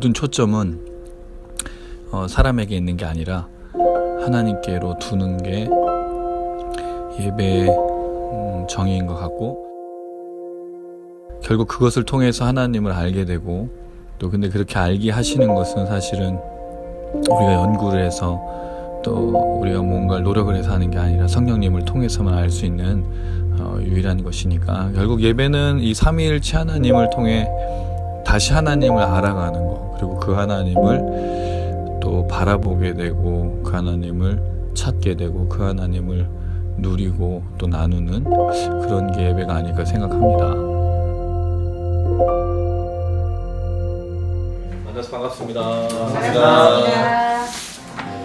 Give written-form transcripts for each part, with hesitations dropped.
모든 초점은 사람에게 있는 게 아니라 하나님께로 두는 게 예배의 정의인 것 같고, 결국 그것을 통해서 하나님을 알게 되고, 또 근데 그렇게 알게 하시는 것은 사실은 우리가 연구를 해서 또 우리가 뭔가를 노력을 해서 하는 게 아니라 성령님을 통해서만 알 수 있는 유일한 것이니까, 결국 예배는 이 삼위일체 하나님을 통해 다시 하나님을 알아가는 거, 그리고 그 하나님을 또 바라보게 되고, 그 하나님을 찾게 되고, 그 하나님을 누리고 또 나누는 그런 게 예배가 아닐까 생각합니다. 만나서 반갑습니다. 반갑습니다.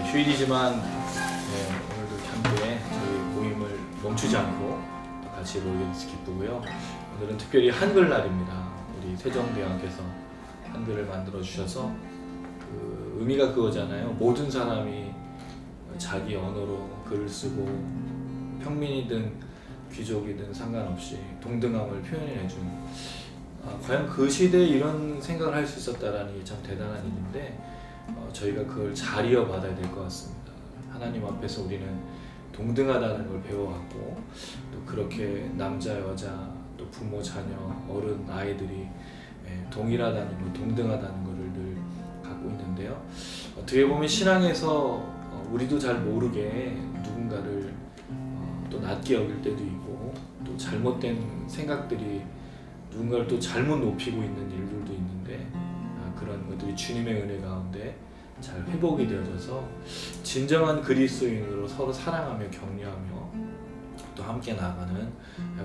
휴일이지만 오늘도 함께 저희 모임을 멈추지 않고 같이 모이게 돼서 기쁘고요. 오늘은 특별히 한글날입니다. 우리 세종대왕께서 한글을 만들어 주셔서 그 의미가 그거잖아요. 모든 사람이 자기 언어로 글을 쓰고 평민이든 귀족이든 상관없이 동등함을 표현해준, 과연 그 시대에 이런 생각을 할 수 있었다라는 게 참 대단한 일인데, 저희가 그걸 잘 이어받아야 될 것 같습니다. 하나님 앞에서 우리는 동등하다는 걸 배워왔고, 또 그렇게 남자, 여자, 또 부모, 자녀, 어른, 아이들이 동일하다는 걸, 동등하다는 것을 늘 갖고 있는데요. 어떻게 보면 신앙에서 우리도 잘 모르게 누군가를 또 낮게 여길 때도 있고, 또 잘못된 생각들이 누군가를 또 잘못 높이고 있는 일들도 있는데, 그런 것들이 주님의 은혜 가운데 잘 회복이 되어져서 진정한 그리스도인으로 서로 사랑하며 격려하며 또 함께 나아가는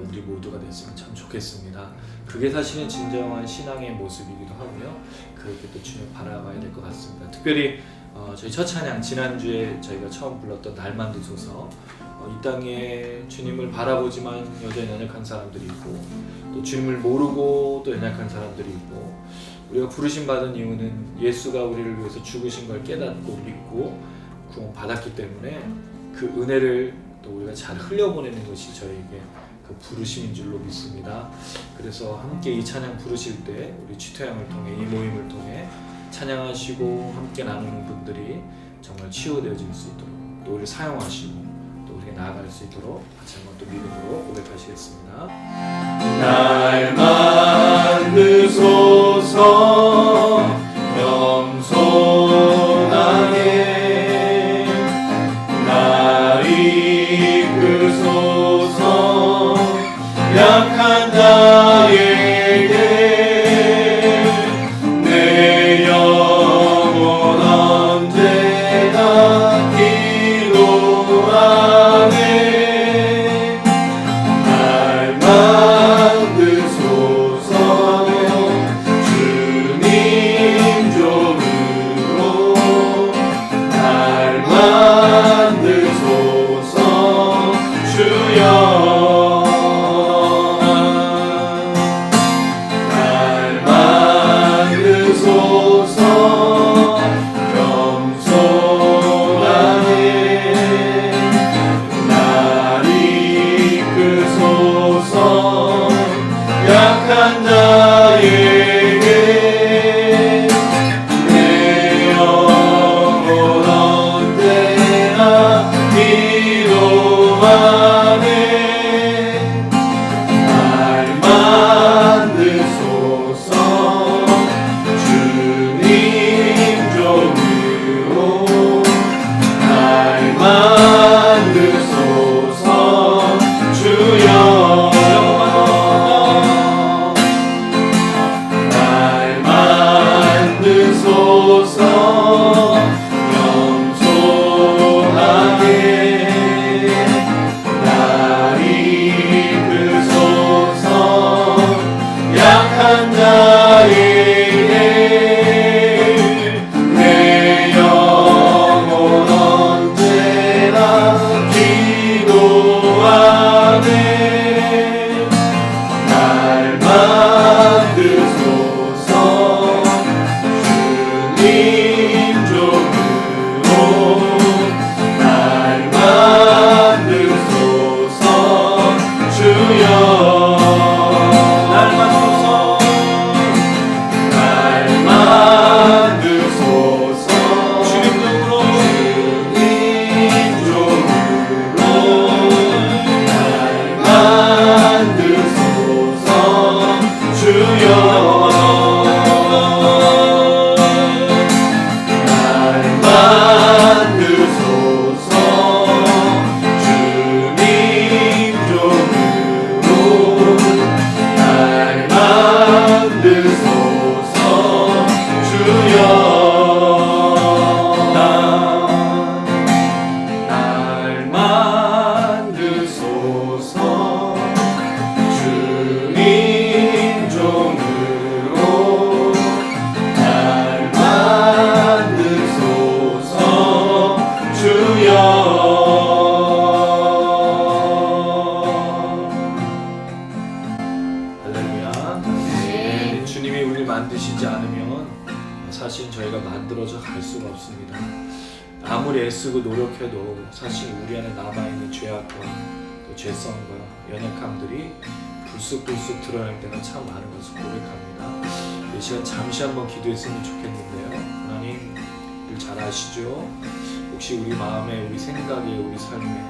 우리 모두가 됐으면 참 좋겠습니다. 그게 사실은 진정한 신앙의 모습이기도 하고요. 그렇게 또 주님 바라봐야 될 것 같습니다. 특별히 저희 첫 찬양, 지난주에 저희가 처음 불렀던 날만 드소서, 이 땅에 주님을 바라보지만 여전히 연약한 사람들이 있고, 또 주님을 모르고 또 연약한 사람들이 있고, 우리가 부르심 받은 이유는 예수가 우리를 위해서 죽으신 걸 깨닫고 믿고 구원 받았기 때문에 그 은혜를 또 우리가 잘 흘려보내는 것이 저에게 그 부르심인 줄로 믿습니다. 그래서 함께 이 찬양 부르실 때 우리 취토양을 통해, 이 모임을 통해 찬양하시고 함께 나누는 분들이 정말 치유되어질 수 있도록, 또 우리를 사용하시고 또 우리가 나아갈 수 있도록 같이 한번 또 믿음으로 고백하시겠습니다. 날 만드소서 겸손하게, 날 이끄소서 약한 나에게, 내 영혼 언제나 기도하네. 날 만드소서 주님 종으로, 날 만드소서 주여. 날 만드소서 겸손하게, 날 이끄소서 약한 나에게, 내 영혼 언제나 기도하네. 날 만드소서 주님 종으로, 날 만드소서 주여. 날 만드소서 겸손하게, 날 할렐루야. 네, 주님이 우리를 만드시지 않으면 사실 저희가 만들어져 갈 수가 없습니다. 아무리 애쓰고 노력해도 사실 우리 안에 남아있는 죄악과 또 죄성과 연약함들이 불쑥불쑥 드러날 때가 참 많은 것을 고백합니다. 이 시간 잠시 한번 기도했으면 좋겠는데요. 하나님을 잘 아시죠? 혹시 우리 마음에, 우리 생각에, 우리 삶에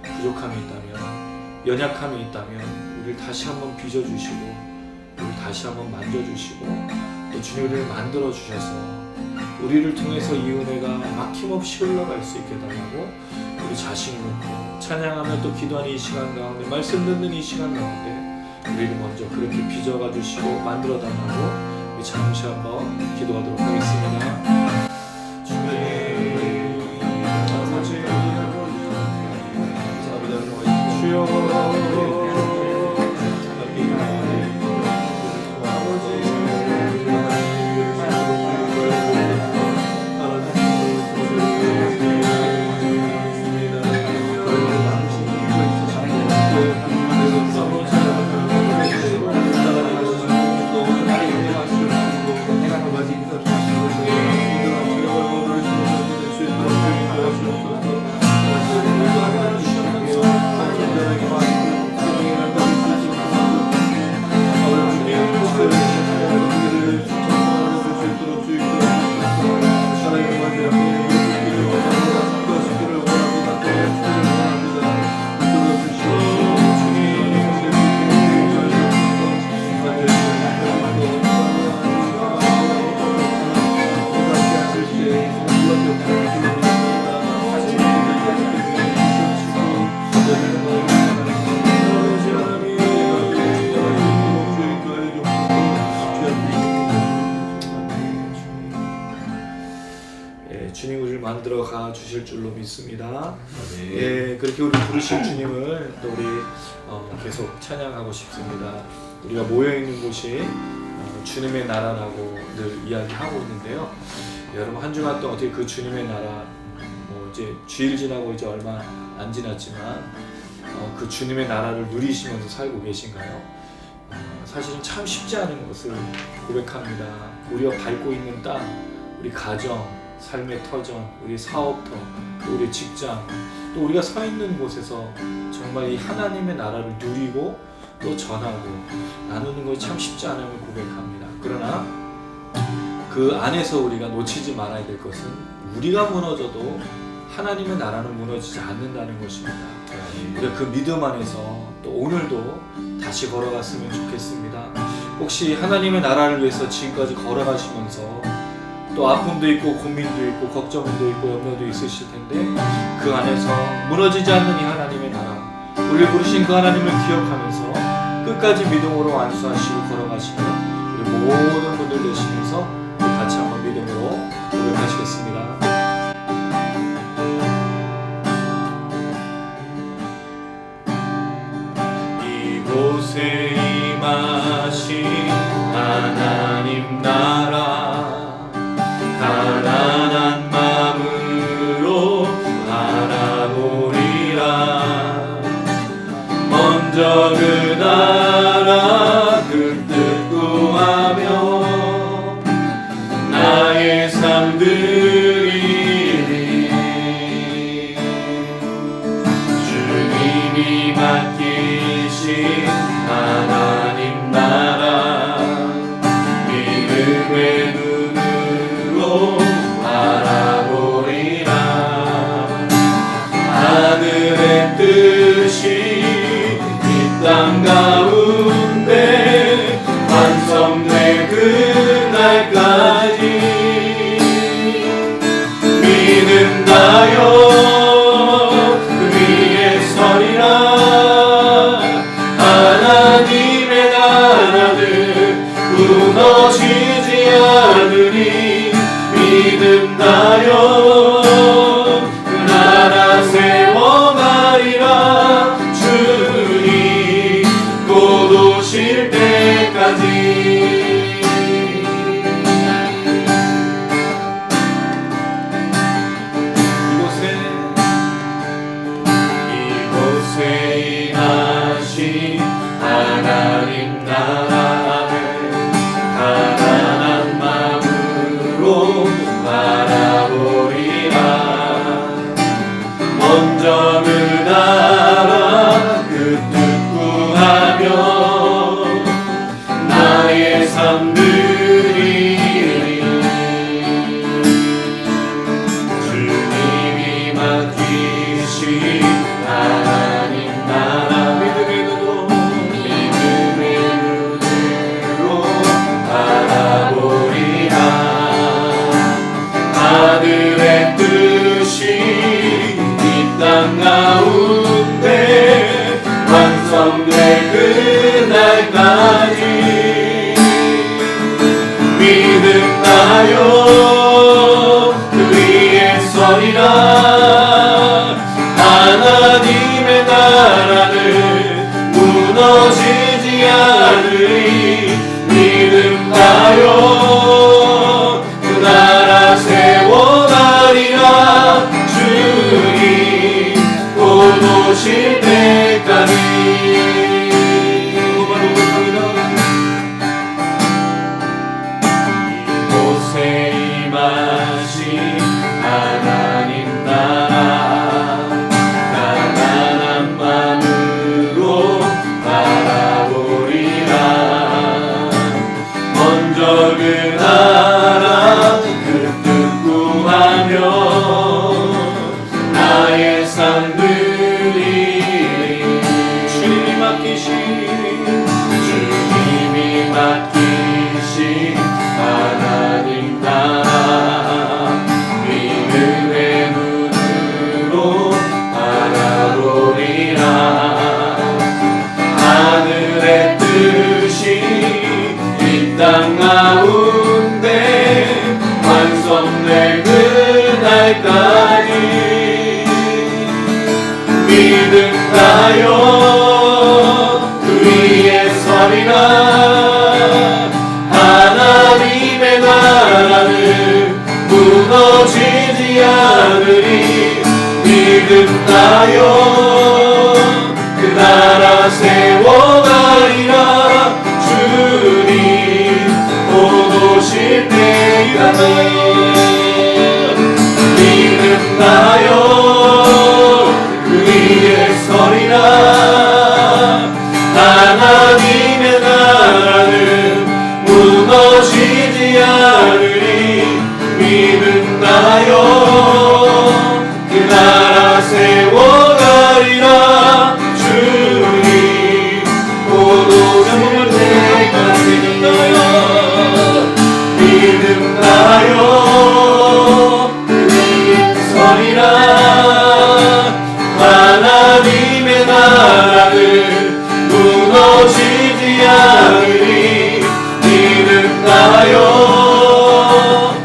부족함이 있다면, 연약함이 있다면 우리를 다시 한번 빚어주시고 우리를 다시 한번 만져주시고 또 주님 우리를 만들어주셔서 우리를 통해서 이 은혜가 막힘없이 흘러갈 수 있게 달라고 우리 자신을 놓고 찬양하며 또 기도하는 이 시간 가운데, 말씀 듣는 이 시간 가운데 우리를 먼저 그렇게 빚어가 주시고 만들어 달라고 우리 잠시 한번 기도하도록 하겠습니다. 주님 우리를 만들어 가 주실 줄로 믿습니다. 예, 그렇게 우리 부르신 주님을 또 우리 계속 찬양하고 싶습니다. 우리가 모여 있는 곳이 주님의 나라라고 늘 이야기하고 있는데요. 여러분 한 주간 동안 어떻게 그 주님의 나라, 이제 주일 지나고 이제 얼마 안 지났지만 그 주님의 나라를 누리시면서 살고 계신가요? 사실은 참 쉽지 않은 것을 고백합니다. 우리가 밟고 있는 땅, 우리 가정, 삶의 터전, 우리 사업터, 또 우리 직장, 또 우리가 서 있는 곳에서 정말 이 하나님의 나라를 누리고 또 전하고 나누는 것이 참 쉽지 않음을 고백합니다. 그러나 그 안에서 우리가 놓치지 말아야 될 것은 우리가 무너져도 하나님의 나라는 무너지지 않는다는 것입니다. 우리가 그 믿음 안에서 또 오늘도 다시 걸어갔으면 좋겠습니다. 혹시 하나님의 나라를 위해서 지금까지 걸어가시면서 또 아픔도 있고 고민도 있고 걱정도 있고 염려도 있으실 텐데 그 안에서 무너지지 않는 이 하나님의 나라, 우리를 부르신 그 하나님을 기억하면서 끝까지 믿음으로 완수하시고 걸어가시는 우리 모든 분들 되시면서 같이 한번 믿음으로 고백하시겠습니다. 이곳에 임하신 하나님 나라, 가난한 마음으로 바라보리라. 먼저 그 나라 그 뜻 구하며 나의 삶 드리리. 주님이 맡기신 하나님 나라, 믿음의 눈으로 바라보리라. 하늘의 뜻이 이 땅 서리라. 하나님의 나라는 무너지지 않으리. 믿음하여 그 나라 세워가리라. 주님 곧 오실 때까지. 이곳에 임하신 하나님 나라, 가난한 마음으로 바라보리라. 먼저 그 나라 그 뜻 구하며 나의 삶들이 주님이 맡기신 하나님 나라, 믿음의 눈으로 바라보리라. 하늘의 뜻이 이 땅 가운데 완성될 그날까지 믿음하여 그 위에 서리라. 하나님의 나라는 무너지지 않으리. 믿음하여 그 나라 세워가리라. 주님 곧 오실 때까지 믿음하여 그 위에 서리라. 하나님의 나라는 무너지지 않으리. 믿음하여 그 나라 세워가리라. 주님 곧 오실 때까지 믿음하여 그 위에 서리라. 하나님의 나라는 무너지지 않으리. 믿음하여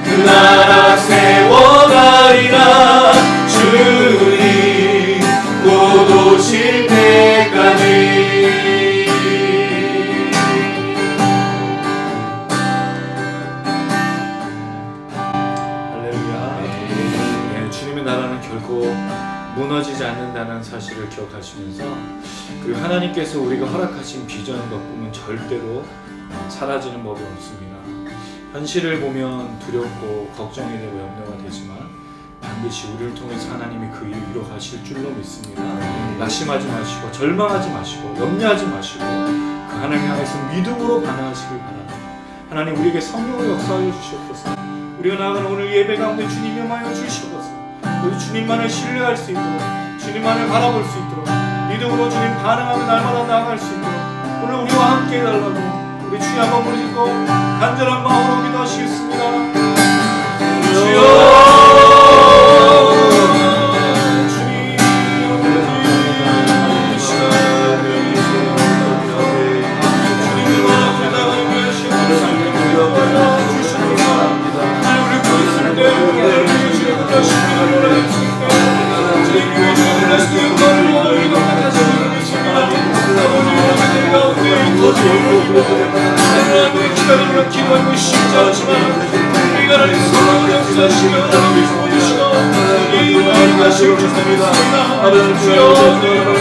그 나라 세워가리라. 주님 곧 오실 때까지. 할렐루야. 네, 주님의 나라는 결코 무너지지 않는다는 사실을 기억하시면서, 그리고 하나님께서 우리가 허락하신 비전과 꿈은 절대로 사라지는 법이 없습니다. 현실을 보면 두렵고 걱정이 되고 염려가 되지만 반드시 우리를 통해서 하나님이 그 일을 이뤄가실 줄로 믿습니다. 낙심하지 마시고 절망하지 마시고 염려하지 마시고 그 하나님 향해서 믿음으로 반응하시길 바랍니다. 하나님, 우리에게 성령을 역사하여 주시옵소서. 우리가 나아가는 오늘 예배 가운데 주님이 임하여 주시옵소서. 우리 주님만을 신뢰할 수 있도록, 주님만을 바라볼 수 있도록, 믿음으로 주님 반응하며 날마다 나아갈 수 있도록 오늘 우리와 함께 해달라고 우리 주여 한번 부르짖고 간절한 마음으로 기도하시겠습니다. 주여, 주님, 이 시간에 주님을 앞에 나가는 것이 감사합니다. 하나님, 우리 보였을 때 우리를 주님 부르시기를 원하였습니다. 주님 교회를 불러주시기 원하는 우리가 하나님 하나님의 기다림으로 기도하고 싶지만 우리가 하나님 성령을 역사하시며 하나님을 보여주시고 이 마음을 하시고 주옵소서. 주여,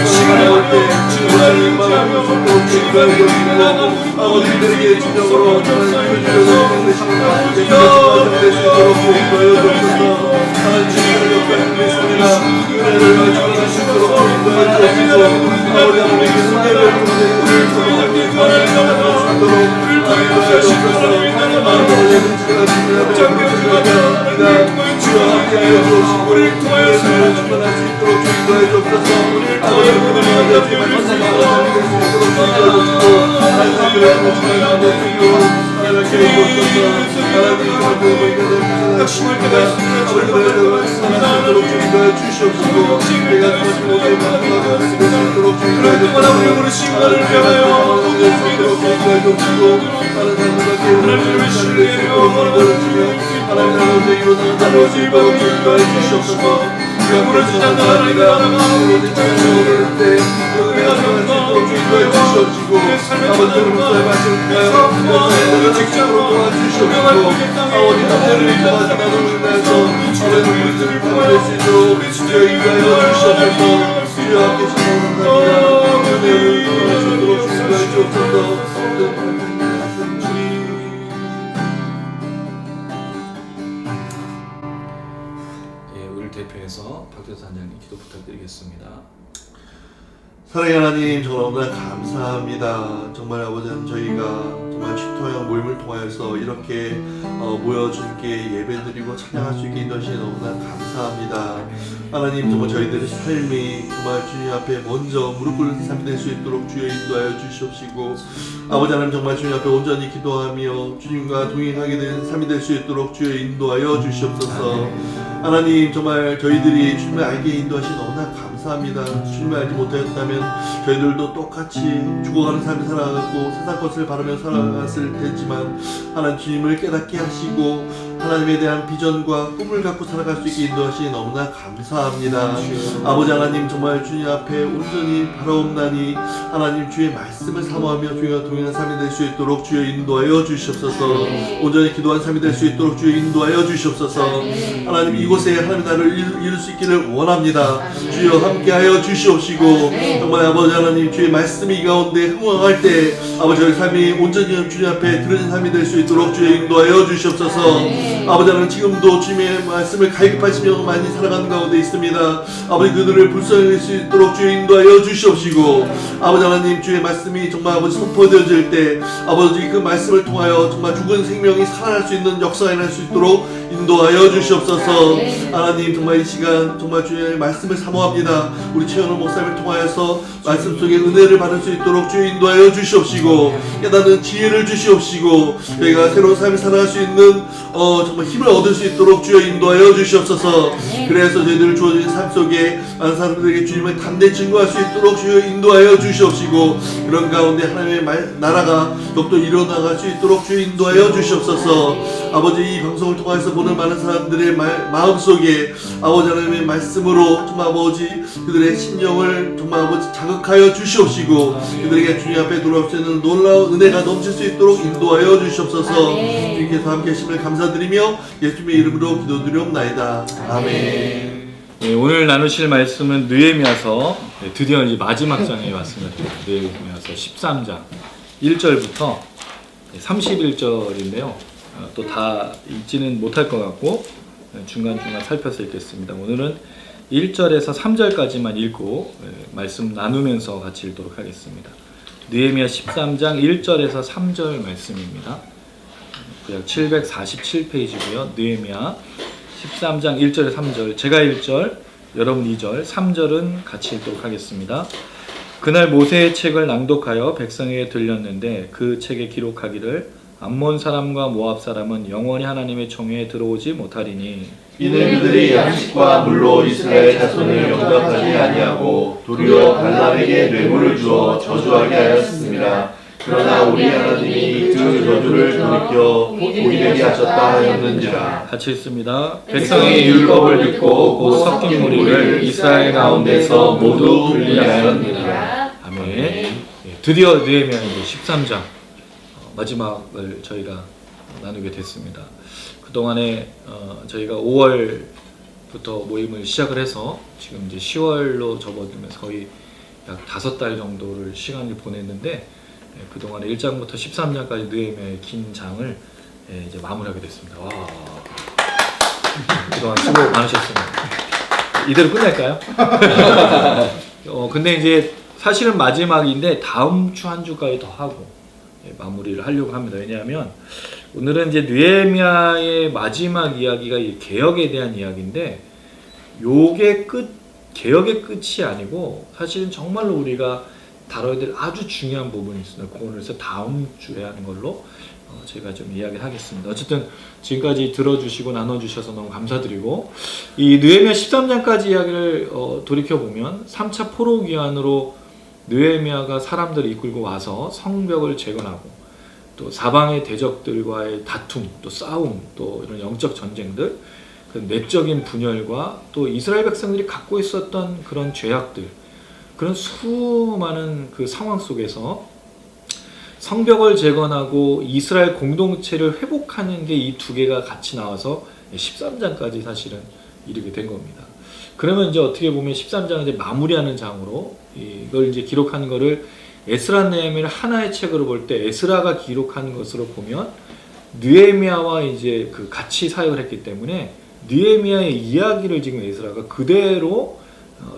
시간에 걸려 주님을 의지하며 주님을 의지하며 아버지들에게 진정으로 역사하여 주셔서 주여, 주님을 역사하여 은혜를 가지고 수 있도록 도와주옵소서. 아버지 하나님의 소개를 우리를 통해 우리를 통하여서 충만할 수 있도록 주인도해 주옵소서. 우리를 통하여 그들의 연답을 이룰 수 있도록 낙심할 때가 있습니다. 절망할 때가 있습니다. 주인도해 주시옵소서. 내가 그것을 모두 만나가 수 있도록 그럴 때마다 우리 우리 신간을 위하여 하나님을 신뢰하며 하나님 가운데 일어나는 나를 즐거운 일과 주시옵소서. 우리가 무너지지 않는 하나님의 나라가 무너지지 않는 때 우리가 살아갈 수 있도록 주인과 주시옵시고 아버지를 목사의 말씀을 통하여 직장으로 도와주시옵시고 아버지 남자를 도와서 나눔을 위해서 아버지 우리들을 구원할 수 있도록 주여 인도하여 주시옵소서. 주여 함께 신앙합니다. 은혜를 구원할 수 있도록 주인과 주시옵소서. 대표해서 박대수 단장님 기도 부탁드리겠습니다. 사랑의 하나님, 정말 너무나 감사합니다. 정말 아버지는 저희가 정말 집토형 모임을 통하여서 이렇게 모여 주님께 예배드리고 찬양할 수 있게 인도하시니 너무나 감사합니다. 하나님, 정말 저희들의 삶이 정말 주님 앞에 먼저 무릎 꿇는 삶이 될 수 있도록 주여 인도하여 주시옵시고 아버지 하나님, 정말 주님 앞에 온전히 기도하며 주님과 동행하게 되는 삶이 될 수 있도록 주여 인도하여 주시옵소서. 하나님, 정말 저희들이 주님을 알게 인도하시니 너무나 감사합니다. 주님을 알지 못하였다면 저희들도 똑같이 죽어가는 삶을 살아가고 세상 것을 바라며 살아갔을 테지만 하나님, 주님을 깨닫게 하시고 하나님에 대한 비전과 꿈을 갖고 살아갈 수 있게 인도하시니 너무나 감사합니다. 아버지 하나님, 정말 주님 앞에 온전히 바라옵나니 하나님, 주의 말씀을 사모하며 주님과 동행하는 삶이 될 수 있도록 주여 인도하여 주시옵소서. 온전히 기도한 삶이 될 수 있도록 주여 인도하여 주시옵소서. 하나님, 이곳에 하나님 나라를 이룰 수 있기를 원합니다. 주여 함께하여 주시옵시고 정말 아버지 하나님, 주의 말씀이 이 가운데 흥황할 때 아버지 저희 삶이 온전히 주님 앞에 드러진 삶이 될 수 있도록 주여 인도하여 주시옵소서. 아버지 하나님, 지금도 주님의 말씀을 갈급하시며 많이 살아가는 가운데 있습니다. 아버지 그들을 불쌍히 할 수 있도록 주여 인도하여 주시옵시고 아버지 하나님, 주의 말씀이 정말 아버지 선포되어질 때 아버지 그 말씀을 통하여 정말 죽은 생명이 살아날 수 있는 역사가 일어날 수 있도록 인도하여 주시옵소서. 하나님, 정말 이 시간 정말 주의 말씀을 사모합니다. 우리 최현우 목사님을 통하여서 말씀 속에 은혜를 받을 수 있도록 주여 인도하여 주시옵시고 깨닫는 지혜를 주시옵시고 저희가 새로운 삶을 살아갈 수 있는 정말 힘을 얻을 수 있도록 주여 인도하여 주시옵소서. 그래서 저희들 주어진 삶 속에 많은 사람들에게 주님을 담대히 증거할 수 있도록 주여 인도하여 주시옵시고 그런 가운데 하나님의 나라가 더욱더 일어나갈 수 있도록 주여 인도하여 주시옵소서. 아버지, 이 방송을 통해서 보는 많은 사람들의 마음속에 아버지 하나님의 말씀으로 정말 아버지 그들의 심령을 정말 아버지 자극하여 주시옵시고 그들에게 주님 앞에 돌아올 수 있는 놀라운 은혜가 넘칠 수 있도록 인도하여 주시옵소서. 주님께서 함께 하심을 감사드리며 예수님의 이름으로 기도드리옵나이다. 아멘. 네, 오늘 나누실 말씀은 느헤미야서 드디어 이제 마지막 장에 왔습니다. 느헤미야서 13장 1절부터 31절인데요. 또 다 읽지는 못할 것 같고 중간중간 살펴서 읽겠습니다. 오늘은 1절에서 3절까지만 읽고 말씀 나누면서 같이 읽도록 하겠습니다. 느헤미야 13장 1절에서 3절 말씀입니다. 구약 747페이지고요. 느헤미야 13장 1절에 3절, 제가 1절, 여러분 2절, 3절은 같이 읽도록 하겠습니다. 그날 모세의 책을 낭독하여 백성에게 들렸는데 그 책에 기록하기를 암몬 사람과 모압 사람은 영원히 하나님의 총회에 들어오지 못하리니 이는 그들이 양식과 물로 이스라엘 자손을 영접하지 아니하고 도리어 발람에게 뇌물을 주어 저주하게 하였습니다. 그러나 우리 하나님이 그 저주를 돌이켜 복이 되게 하셨다 하였는지라. 같이 읽습니다. 백성의 율법을 듣고 곧 섞인 무리를 이스라엘 가운데서 모두 분리하였느니라. 아멘. 드디어 느헤미야 13장 마지막을 저희가 나누게 됐습니다. 그동안에 저희가 5월부터 모임을 시작을 해서 지금 이제 10월로 접어들면서 거의 약 5달 정도를 시간을 보냈는데 그동안에 1장부터 13장까지 느헤미야의 긴 장을 이제 마무리하게 됐습니다. 와. 그동안 수고 많으셨습니다. 이대로 끝낼까요? 근데 이제 사실은 마지막인데 다음 주 한 주까지 더 하고 마무리를 하려고 합니다. 왜냐하면 오늘은 이제 느헤미야의 마지막 이야기가 이 개혁에 대한 이야기인데 요게 개혁의 끝이 아니고 사실은 정말로 우리가 다뤄야 될 아주 중요한 부분이 있습니다. 그거를 다음 주에 하는 걸로 제가 좀 이야기를 하겠습니다. 어쨌든 지금까지 들어주시고 나눠주셔서 너무 감사드리고 이 느헤미야 13장까지 이야기를 돌이켜보면 3차 포로기한으로 느헤미야가 사람들을 이끌고 와서 성벽을 재건하고 또 사방의 대적들과의 다툼, 또 싸움, 또 이런 영적 전쟁들, 그 내적인 분열과 또 이스라엘 백성들이 갖고 있었던 그런 죄악들, 그런 수많은 그 상황 속에서 성벽을 재건하고 이스라엘 공동체를 회복하는 게 이 두 개가 같이 나와서 13장까지 사실은 이르게 된 겁니다. 그러면 이제 어떻게 보면 13장을 이제 마무리하는 장으로 이걸 이제 기록하는 거를 에스라 느헤미야를 하나의 책으로 볼 때 에스라가 기록한 것으로 보면 느헤미야와 이제 그 같이 사역을 했기 때문에 느헤미야의 이야기를 지금 에스라가 그대로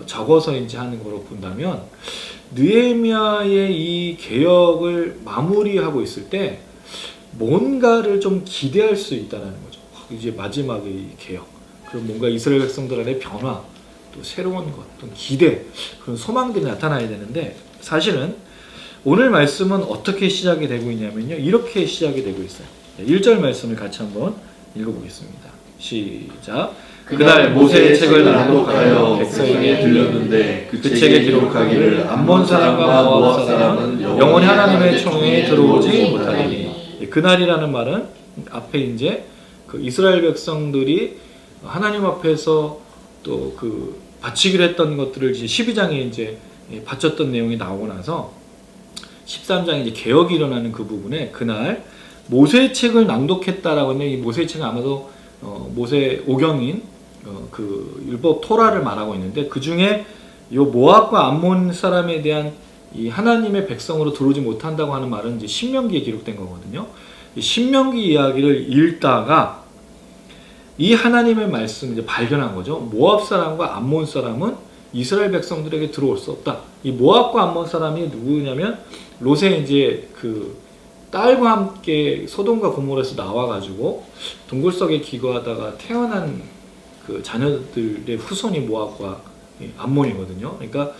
적어서 이제 하는 거로 본다면 느헤미야의 이 개혁을 마무리하고 있을 때 뭔가를 좀 기대할 수 있다는 거죠. 이제 마지막의 개혁, 그리고 뭔가 이스라엘 백성들 안에 변화, 또 새로운 것, 또 기대, 그런 소망들이 나타나야 되는데 사실은 오늘 말씀은 어떻게 시작이 되고 있냐면요, 이렇게 시작이 되고 있어요. 1절 말씀을 같이 한번 읽어보겠습니다. 시작. 그날 모세의 책을 낭독하여 백성에게 들렸는데 그 책에 기록하기를 암몬 사람과 모압 사람은 영원히 하나님의 총회에 들어오지 못하리니. 그날이라는 말은 앞에 이제 그 이스라엘 백성들이 하나님 앞에서 또 그 바치기로 했던 것들을 이제 12장에 이제 바쳤던 내용이 나오고 나서 13장에 이제 개혁이 일어나는 그 부분에 그날 모세의 책을 낭독했다라고 하는데 이 모세의 책은 아마도 모세 오경인 그 율법 토라를 말하고 있는데 그 중에 이 모압과 암몬 사람에 대한 이 하나님의 백성으로 들어오지 못한다고 하는 말은 이제 신명기에 기록된 거거든요. 이 신명기 이야기를 읽다가 이 하나님의 말씀을 이제 발견한 거죠. 모압 사람과 암몬 사람은 이스라엘 백성들에게 들어올 수 없다. 이 모압과 암몬 사람이 누구냐면 롯의 이제 그 딸과 함께 소돔과 고모라에서 나와가지고 동굴석에 기거하다가 태어난 그 자녀들의 후손이 모압과 암몬이거든요. 그러니까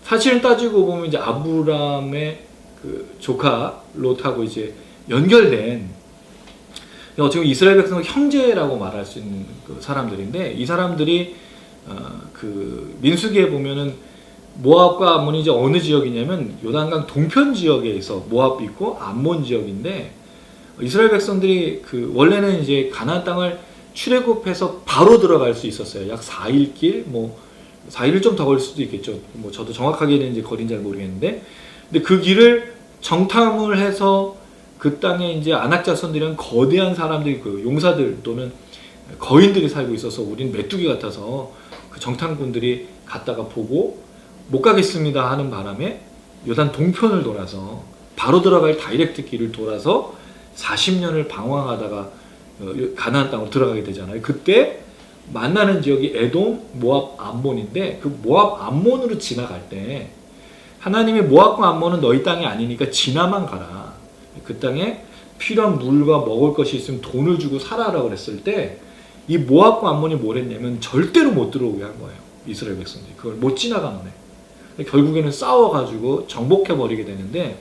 사실은 따지고 보면 이제 아브람의 그 조카 롯하고 이제 연결된 어떻게 보면 이스라엘 백성의 형제라고 말할 수 있는 그 사람들인데 이 사람들이 그 민수기에 보면은 모압과 암몬이 이제 어느 지역이냐면 요단강 동편 지역에서 모압이 있고 암몬 지역인데 이스라엘 백성들이 그 원래는 이제 가나안 땅을 출애굽해서 바로 들어갈 수 있었어요. 약 4일 길, 뭐 4일을 좀 더 걸릴 수도 있겠죠. 뭐 저도 정확하게는 이제 거리는 잘 모르겠는데, 근데 그 길을 정탐을 해서 그 땅에 이제 아낙 자손들이란 거대한 사람들이 그 용사들 또는 거인들이 살고 있어서 우리는 메뚜기 같아서 그 정탐꾼들이 갔다가 보고 못 가겠습니다 하는 바람에 요단 동편을 돌아서 바로 들어갈 다이렉트 길을 돌아서 40년을 방황하다가 가나안 땅으로 들어가게 되잖아요. 그때 만나는 지역이 에돔, 모압, 암몬인데 그 모압, 암몬으로 지나갈 때 하나님이 모압과 암몬은 너희 땅이 아니니까 지나만 가라. 그 땅에 필요한 물과 먹을 것이 있으면 돈을 주고 살아라 그랬을 때 이 모압과 암몬이 뭘 했냐면 절대로 못 들어오게 한 거예요. 이스라엘 백성들이 그걸 못 지나가는 애. 결국에는 싸워가지고 정복해버리게 되는데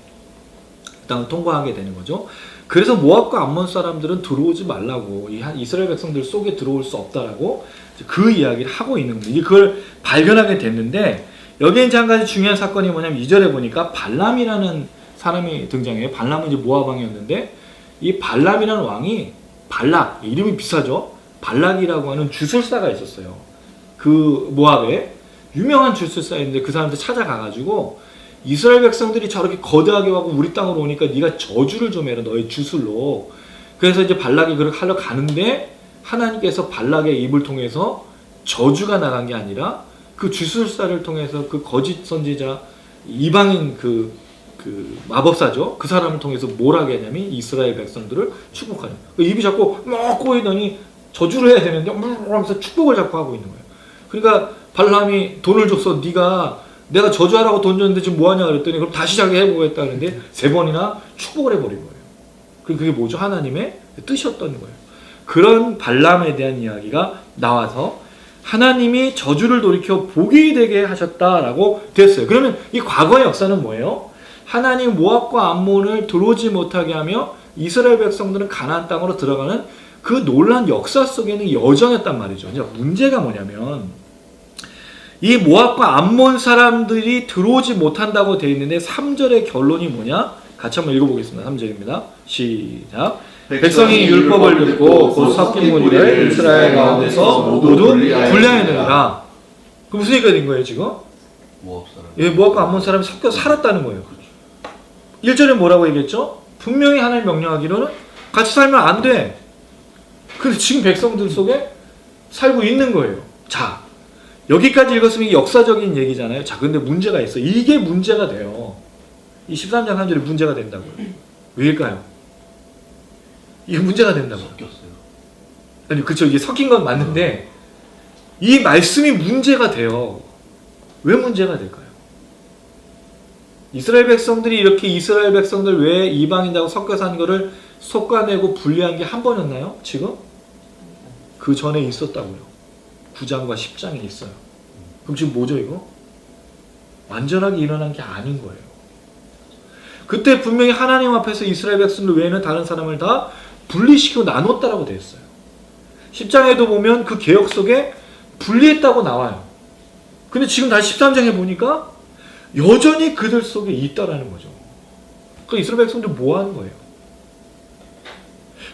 그 땅을 통과하게 되는 거죠. 그래서 모압과 암몬 사람들은 들어오지 말라고 이 이스라엘 백성들 속에 들어올 수 없다라고 그 이야기를 하고 있는 겁니다. 그걸 발견하게 됐는데 여기에 이제 한 가지 중요한 사건이 뭐냐면 2절에 보니까 발람이라는 사람이 등장해요. 발람은 이제 모압 왕이었는데 이 발람이라는 왕이 발락, 이름이 비싸죠. 발락이라고 하는 주술사가 있었어요. 그 모압에 유명한 주술사였는데 그 사람한테 찾아가가지고 이스라엘 백성들이 저렇게 거대하게 와고 우리 땅으로 오니까 네가 저주를 좀 해라 너의 주술로. 그래서 이제 발락이 그렇게 하려 가는데 하나님께서 발락의 입을 통해서 저주가 나간 게 아니라 그 주술사를 통해서 그 거짓 선지자 이방인 그 마법사죠. 그 사람을 통해서 뭘 하게 하냐면 이스라엘 백성들을 축복하는. 입이 자꾸 막 꼬이더니 저주를 해야 되는데 하면서 축복을 자꾸 하고 있는 거예요. 그러니까 발람이 돈을 줬어. 내가 저주하라고 돈 줬는데 지금 뭐하냐 그랬더니 그럼 다시 자기 해보겠다 하는데 3번이나 축복을 해버린 거예요. 그게 뭐죠? 하나님의 뜻이었던 거예요. 그런 발람에 대한 이야기가 나와서 하나님이 저주를 돌이켜 복이 되게 하셨다라고 됐어요. 그러면 이 과거의 역사는 뭐예요? 하나님 모압과 암몬을 들어오지 못하게 하며 이스라엘 백성들은 가나안 땅으로 들어가는 그 놀라운 역사 속에는 여정했단 말이죠. 문제가 뭐냐면 이 모압과 암몬 사람들이 들어오지 못한다고 되어 있는데 3절의 결론이 뭐냐? 같이 한번 읽어보겠습니다. 3절입니다. 시작. 백성이 율법을 듣고 곧 섞인 무리를 이스라엘 가운데서 모두 분리하였느니라. 그 무슨 얘기가 된 거예요 지금? 모압 사람. 예, 모압과 암몬 사람이 섞여 살았다는 거예요. 1절에 뭐라고 얘기했죠? 분명히 하나님 명령하기로는 같이 살면 안 돼. 근데 지금 백성들 속에 살고 있는 거예요. 자, 여기까지 읽었으면 이게 역사적인 얘기잖아요. 자, 근데 문제가 있어. 이게 문제가 돼요. 이 13장 3절에 문제가 된다고요. 왜일까요? 이게 문제가 된다고요. 섞였어요. 아니, 그쵸. 이게 섞인 건 맞는데 이 말씀이 문제가 돼요. 왜 문제가 될까요? 이스라엘 백성들이 이렇게 이스라엘 백성들 외에 이방인하고 섞여 사는 거를 솎아내고 분리한 게 한 번이었나요? 지금? 그 전에 있었다고요. 9장과 10장에 있어요. 그럼 지금 뭐죠 이거? 완전하게 일어난 게 아닌 거예요. 그때 분명히 하나님 앞에서 이스라엘 백성들 외에는 다른 사람을 다 분리시키고 나눴다라고 되어 있어요. 10장에도 보면 그 개혁 속에 분리했다고 나와요. 근데 지금 다시 13장에 보니까 여전히 그들 속에 있다라는 거죠. 그 이스라엘 백성들 뭐 하는 거예요?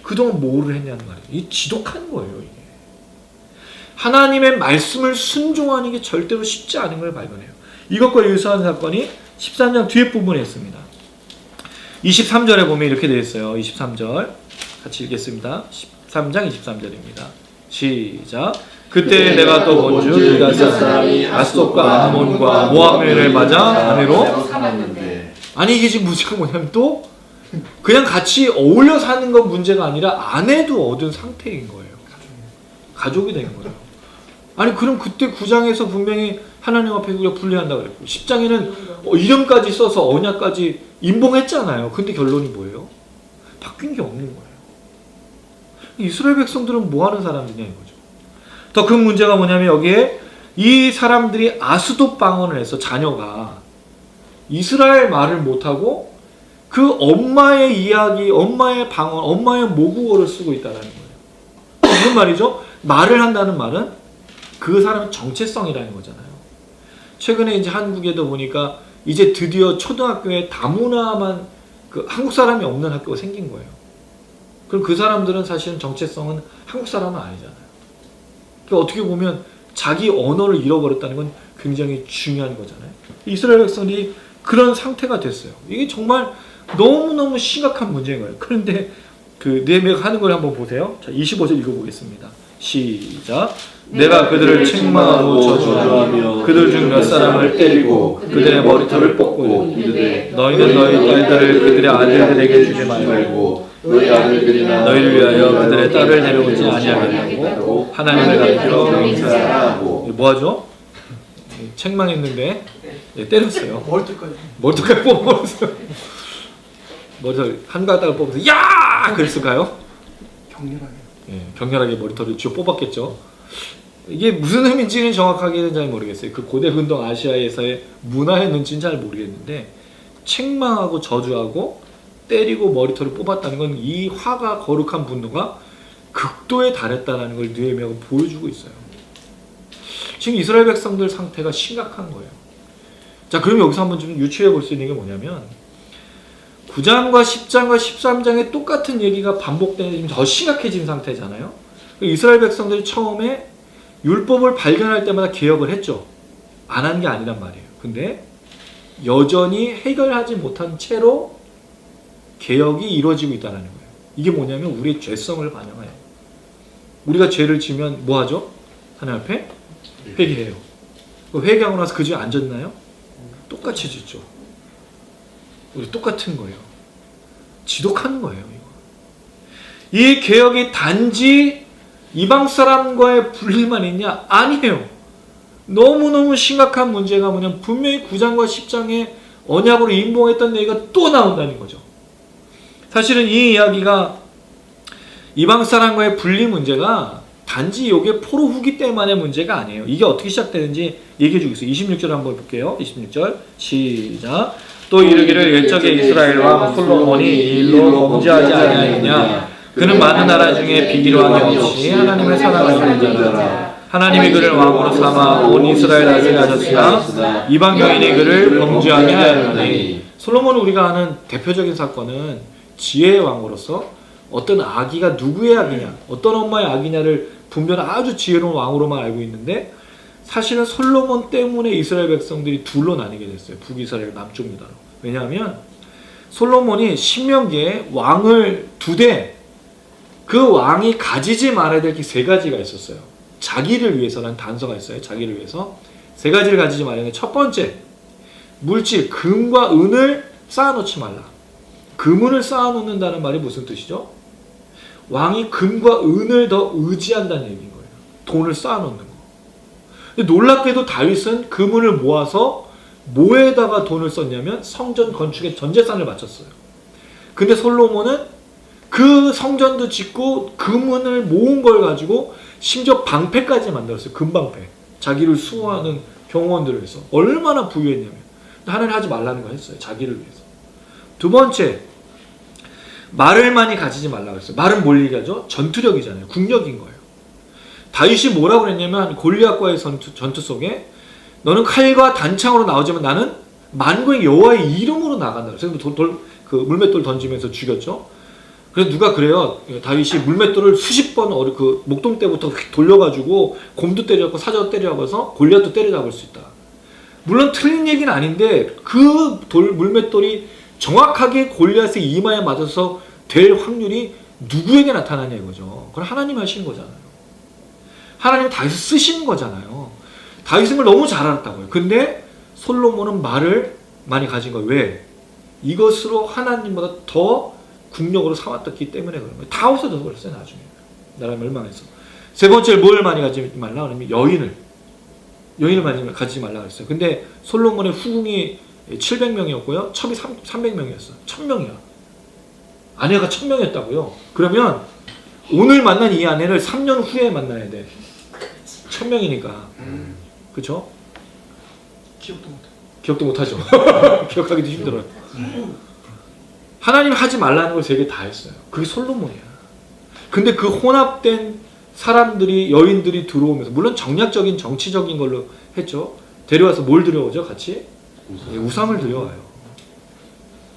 그동안 뭐를 했냐는 말이에요. 이 지독한 거예요, 이게. 하나님의 말씀을 순종하는 게 절대로 쉽지 않은 걸 발견해요. 이것과 유사한 사건이 13장 뒤에 부분에 있습니다. 23절에 보면 이렇게 되어 있어요. 23절 같이 읽겠습니다. 13장 23절입니다. 시작. 그때 내가 또 본즉 기럇 사람이 아스돗과 암몬과 모압을 맞아 아내로 살았는데. 아니 이게 지금 문제가 뭐냐면 또 그냥 같이 어울려 사는 건 문제가 아니라 아내도 얻은 상태인 거예요. 가족이 된 거예요. 아니 그럼 그때 9장에서 분명히 하나님 앞에 우리가 분리한다고 그랬고 10장에는 이름까지 써서 언약까지 임봉했잖아요. 근데 결론이 뭐예요? 바뀐 게 없는 거예요. 이스라엘 백성들은 뭐 하는 사람들이냐 이거죠. 더 큰 문제가 뭐냐면 여기에 이 사람들이 아스돗 방언을 해서 자녀가 이스라엘 말을 못하고 그 엄마의 이야기, 엄마의 방언, 엄마의 모국어를 쓰고 있다는 거예요. 무슨 말이죠? 말을 한다는 말은 그 사람의 정체성이라는 거잖아요. 최근에 이제 한국에도 보니까 이제 드디어 초등학교에 다문화만 그 한국 사람이 없는 학교가 생긴 거예요. 그럼 그 사람들은 사실은 정체성은 한국 사람은 아니잖아요. 그러니까 어떻게 보면 자기 언어를 잃어버렸다는 건 굉장히 중요한 거잖아요. 이스라엘 백성이 그런 상태가 됐어요. 이게 정말 너무너무 심각한 문제인 거예요. 그런데 그 느헤미야가 하는 걸 한번 보세요. 자, 25절 읽어보겠습니다. 시작. 내가 그들을 책망하고 저주하며 그들 중 몇 사람을 때리고 그들의 머리털을 뽑고 이르되 너희는 너희 딸들을 그들의 아들들에게 주지 말고 너희 아들들이나 너희를 위하여 그들의 딸을 데려오지 아니하겠다고 하나님을 가리켜 맹세하고. 뭐하죠? 책망했는데 때렸어요. 머리털까지 뽑아버렸어요. 머리털 한 가닥을 뽑아서 야! 그랬을까요? 격렬하게. 예, 격렬하게 머리털을 쥐어 뽑았겠죠. 이게 무슨 의미인지는 정확하게는 잘 모르겠어요. 그 고대 근동 아시아에서의 문화의 눈치는 잘 모르겠는데 책망하고 저주하고 때리고 머리털을 뽑았다는 건 이 화가 거룩한 분노가 극도에 달했다는 걸 느헤미야가 보여주고 있어요. 지금 이스라엘 백성들 상태가 심각한 거예요. 자, 그럼 여기서 한번 좀 유추해 볼 수 있는 게 뭐냐면 9장과 10장과 13장에 똑같은 얘기가 반복되는 지금 더 심각해진 상태잖아요. 이스라엘 백성들이 처음에 율법을 발견할 때마다 개혁을 했죠. 안 한 게 아니란 말이에요. 근데 여전히 해결하지 못한 채로 개혁이 이루어지고 있다는 거예요. 이게 뭐냐면 우리의 죄성을 반영해요. 우리가 죄를 지면 뭐 하죠? 하나님 앞에 회개해요. 회개하고 나서 그 죄 안 졌나요? 똑같이 짓죠. 우리 똑같은 거예요. 지독한 거예요. 이거. 이 개혁이 단지 이방 사람과의 분리만 있냐? 아니에요. 너무너무 심각한 문제가 뭐냐면 분명히 9장과 10장에 언약으로 임봉했던 얘기가 또 나온다는 거죠. 사실은 이 이야기가 이방 사람과의 분리 문제가 단지 이게 포로 후기 때만의 문제가 아니에요. 이게 어떻게 시작되는지 얘기해 주고 있어요. 26절 한번 볼게요. 26절 시작. 또 이르기를 옛적에 이스라엘 왕 솔로몬이 이 일로 범죄하지 아니하였느냐. 그는 많은 나라 중에 비기로함이 없이 하나님의 사랑을 입는 자라. 하나님이 그를 왕으로 삼아 온 이스라엘 나라에 하셨으나 이방 여인이 그를 범죄하게 하였나니 솔로몬을 우리가 아는 대표적인 사건은 지혜의 왕으로서 어떤 아기가 누구의 아기냐, 어떤 엄마의 아기냐를 분별하는 아주 지혜로운 왕으로만 알고 있는데 사실은 솔로몬 때문에 이스라엘 백성들이 둘로 나뉘게 됐어요. 북이스라엘, 남쪽 유다로. 왜냐하면 솔로몬이 신명기에 왕을 두되 그 왕이 가지지 말아야 될 게 세 가지가 있었어요. 자기를 위해서라는 단서가 있어요. 자기를 위해서 세 가지를 가지지 말아야 되는데 첫 번째, 물질, 금과 은을 쌓아놓지 말라. 금은을 쌓아놓는다는 말이 무슨 뜻이죠? 왕이 금과 은을 더 의지한다는 얘기인 거예요. 돈을 쌓아놓는 거. 근데 놀랍게도 다윗은 금은을 모아서 뭐에다가 돈을 썼냐면 성전 건축에 전 재산을 바쳤어요. 근데 솔로몬은 그 성전도 짓고 금은을 모은 걸 가지고 심지어 방패까지 만들었어요. 금방패. 자기를 수호하는 경호원들을 위해서. 얼마나 부유했냐면 하나님 하지 말라는 거 했어요. 자기를 위해서. 두 번째, 말을 많이 가지지 말라고 했어요. 말은 뭘 얘기하죠? 전투력이잖아요. 국력인 거예요. 다윗이 뭐라고 그랬냐면 골리앗과의 전투 속에 너는 칼과 단창으로 나오지만 나는 만군의 여호와의 이름으로 나간다. 그래서 그 물맷돌 던지면서 죽였죠. 그래서 누가 그래요. 다윗이 물맷돌을 수십 번 그 목동대부터 돌려가지고 곰도 때려잡고 사자도 때려잡아서 골리앗도 때려잡을 수 있다. 물론 틀린 얘기는 아닌데 그 물맷돌이 정확하게 골리앗의 이마에 맞아서 될 확률이 누구에게 나타나냐 이거죠. 그건 하나님 하신 거잖아요. 하나님 다윗을 쓰신 거잖아요. 다윗은 걸 너무 잘 알았다고요. 근데 솔로몬은 말을 많이 가진 거예요. 왜? 이것으로 하나님보다 더 국력으로 삼았기 때문에 그런 거예요. 다 없어져서 그랬어요. 나중에. 나라 멸망해서. 세 번째 뭘 많이 가지지 말라 그러면 여인을 많이 가지지 말라 그랬어요. 근데 솔로몬의 후궁이 700명이었고요. 첩이 300명이었어요. 1000명이야. 아내가 1000명이었다고요. 그러면 오늘 만난 이 아내를 3년 후에 만나야 돼. 1000명이니까. 그쵸? 기억도 못하죠. 기억하기도 힘들어요. 하나님 하지 말라는 걸 세 개 다 했어요. 그게 솔로몬이야. 근데 그 혼합된 사람들이, 여인들이 들어오면서, 물론 정략적인 정치적인 걸로 했죠. 데려와서 뭘 들여오죠? 같이? 우상을 들여와요.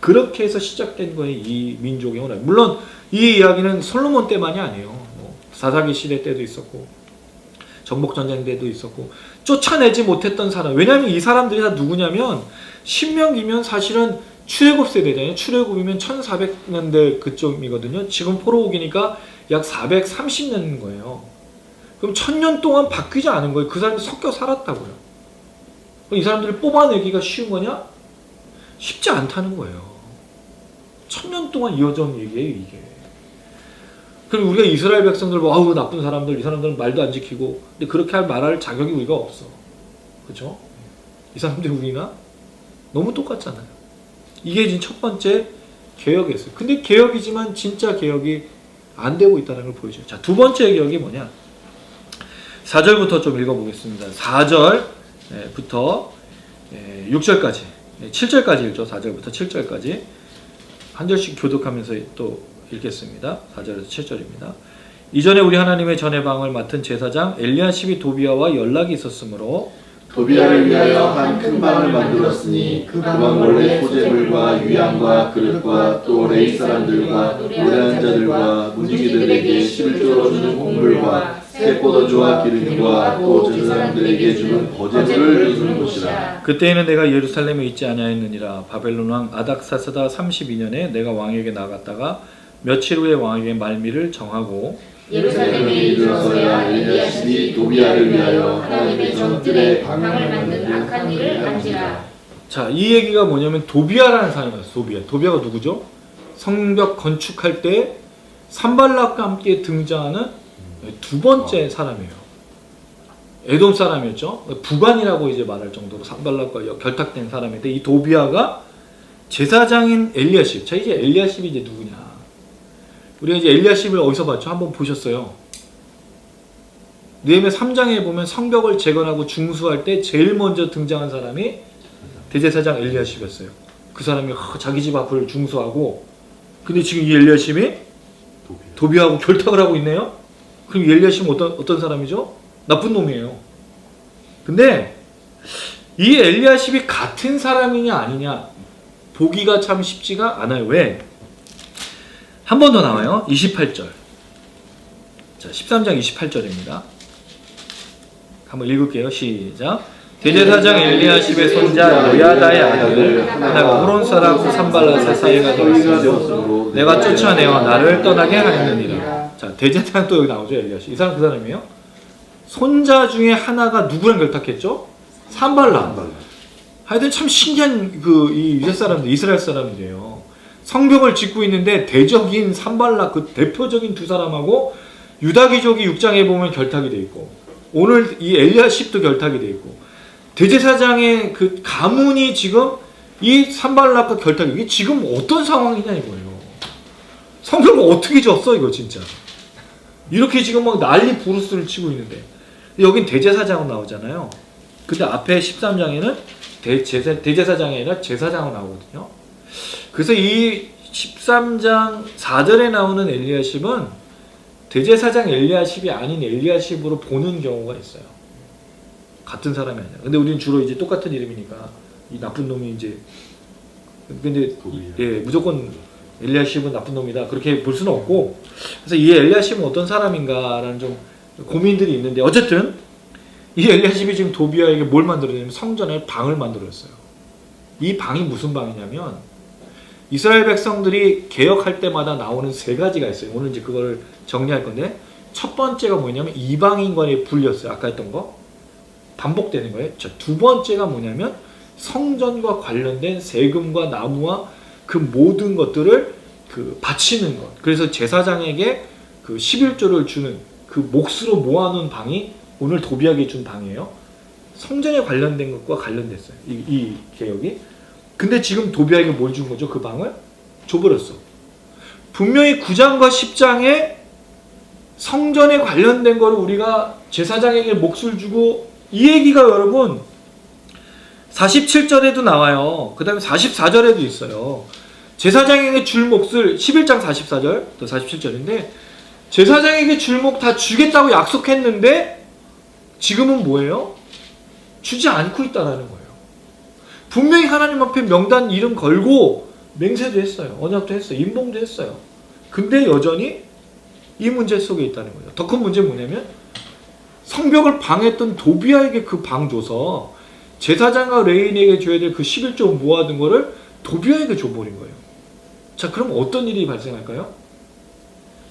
그렇게 해서 시작된 거예요. 이 민족의 혼합. 물론 이 이야기는 솔로몬 때만이 아니에요. 사사기 시대 때도 있었고 정복전쟁 때도 있었고 쫓아내지 못했던 사람. 왜냐하면 이 사람들이 다 누구냐면 신명기면 사실은 출애굽 세대잖아요. 출애굽이면 1400년대 그쯤이거든요. 지금 포로옥이니까 약 430년인 거예요. 그럼 1000년 동안 바뀌지 않은 거예요. 그 사람들이 섞여 살았다고요. 그럼 이 사람들을 뽑아내기가 쉬운 거냐? 쉽지 않다는 거예요. 1000년 동안 이어져 온 얘기예요, 이게. 그럼 우리가 이스라엘 백성들, 아우, 나쁜 사람들, 이 사람들은 말도 안 지키고, 근데 그렇게 말할 자격이 우리가 없어. 그죠? 이 사람들이 우리나? 너무 똑같잖아요. 이게 지금 첫 번째 개혁이었어요. 근데 개혁이지만 진짜 개혁이 안 되고 있다는 걸 보여줘요. 자, 두 번째 개혁이 뭐냐? 4절부터 좀 읽어보겠습니다. 4절부터 6절까지, 7절까지 읽죠. 4절부터 7절까지. 한 절씩 교독하면서 또 읽겠습니다. 4절에서 7절입니다. 이전에 우리 하나님의 전해방을 맡은 제사장 엘리야십이 도비아와 연락이 있었으므로 도비아를 위하여 한 큰 방을 만들었으니 그 방은 원래 소재물과 유향과 그릇과 또 레이 사람들과 노래하는 자들과 문지기들에게 11조로 주는 곡물과 새 포도주와 기름과 또 제사장들에게 주는 거제물을 주는 곳이라. 그때에는 내가 예루살렘에 있지 아니하였느니라. 바벨론 왕 아닥사스다 32년에 내가 왕에게 나갔다가 며칠 후에 왕에게 말미를 정하고 예루살렘에 이르러서야 엘리야십이 도비아를 위하여 하나님의 전뜰에 방을 만든 악한 일을 안지라. 자, 이 얘기가 뭐냐면 도비아라는 사람이었어요. 도비아가 누구죠? 성벽 건축할 때 산발락과 함께 등장하는 두 번째 사람이에요. 에돔 사람이었죠. 부관이라고 이제 말할 정도로 산발락과 결탁된 사람인데 이 도비아가 제사장인 엘리야십. 자, 이제 엘리야십이 이제 누구냐? 우리가 이제 엘리야십을 어디서 봤죠? 한번 보셨어요. 느헤미야 3장에 보면 성벽을 재건하고 중수할 때 제일 먼저 등장한 사람이 대제사장 엘리야십이었어요. 그 사람이 자기 집 앞을 중수하고, 근데 지금 이 엘리야십이 도비아하고 결탁을 하고 있네요. 그럼 이 엘리야십은 어떤 사람이죠? 나쁜 놈이에요. 근데 이 엘리야십이 같은 사람이냐 아니냐 보기가 참 쉽지가 않아요. 왜? 한 번 더 나와요. 28절. 자, 13장 28절입니다. 한번 읽을게요. 시작. 대제사장 엘리야십의 손자 요야다의 아들 하나가 호론 사람 산발랏의 사이가 더 있으므로 내가 쫓아내어 나를 떠나게 하였느니라. 자, 대제사장 또 여기 나오죠. 엘리야십. 이 사람 그 사람이에요. 손자 중에 하나가 누구랑 결탁했죠? 산발랏. 하여튼 참 신기한 이 유대 사람들, 이스라엘 사람들이에요. 성벽을 짓고 있는데 대적인 산발랏 그 대표적인 두 사람하고 유다귀족이 6장에 보면 결탁이 돼 있고 오늘 이 엘리야십도 결탁이 돼 있고 대제사장의 그 가문이 지금 이 산발랏과 결탁이 이게 지금 어떤 상황이냐 이거예요. 성벽을 어떻게 졌어 이거 진짜. 이렇게 지금 막 난리 부르스를 치고 있는데 여긴 대제사장으로 나오잖아요. 근데 앞에 13장에는 대제사장이 아니라 제사장으로 나오거든요. 그래서 이 13장 4절에 나오는 엘리야십은 대제사장 엘리야십이 아닌 엘리야십으로 보는 경우가 있어요. 같은 사람이 아니라. 근데 우리는 주로 이제 똑같은 이름이니까 이 나쁜 놈이 이제 근데 무조건 엘리야십은 나쁜 놈이다 그렇게 볼 수는 없고 그래서 이 엘리야십은 어떤 사람인가라는 좀 고민들이 있는데 어쨌든 이 엘리야십이 지금 도비아에게 뭘 만들었냐면 성전에 방을 만들었어요. 이 방이 무슨 방이냐면 이스라엘 백성들이 개혁할 때마다 나오는 세 가지가 있어요. 오늘 이제 그거를 정리할 건데 첫 번째가 뭐냐면 이방인과의 분리였어요. 아까 했던 거 반복되는 거예요. 자, 두 번째가 뭐냐면 성전과 관련된 세금과 나무와 그 모든 것들을 바치는 것. 그래서 제사장에게 그 11조를 주는 그 몫으로 모아놓은 방이 오늘 도비아에게 준 방이에요. 성전에 관련된 것과 관련됐어요. 이 개혁이. 근데 지금 도비아에게 뭘 준 거죠? 그 방을 줘버렸어. 분명히 9장과 10장에 성전에 관련된 거를 우리가 제사장에게 몫을 주고 이 얘기가 여러분 47절에도 나와요. 그 다음에 44절에도 있어요. 제사장에게 줄 몫을 11장 44절 또 47절인데 제사장에게 줄 몫 다 주겠다고 약속했는데 지금은 뭐예요? 주지 않고 있다라는 거예요. 분명히 하나님 앞에 명단 이름 걸고 맹세도 했어요. 언약도 했어요. 임봉도 했어요. 근데 여전히 이 문제 속에 있다는 거죠. 더 큰 문제는 뭐냐면 성벽을 방했던 도비아에게 그 방 줘서 제사장과 레위인에게 줘야 될 그 11조 모아둔 거를 도비아에게 줘버린 거예요. 자, 그럼 어떤 일이 발생할까요?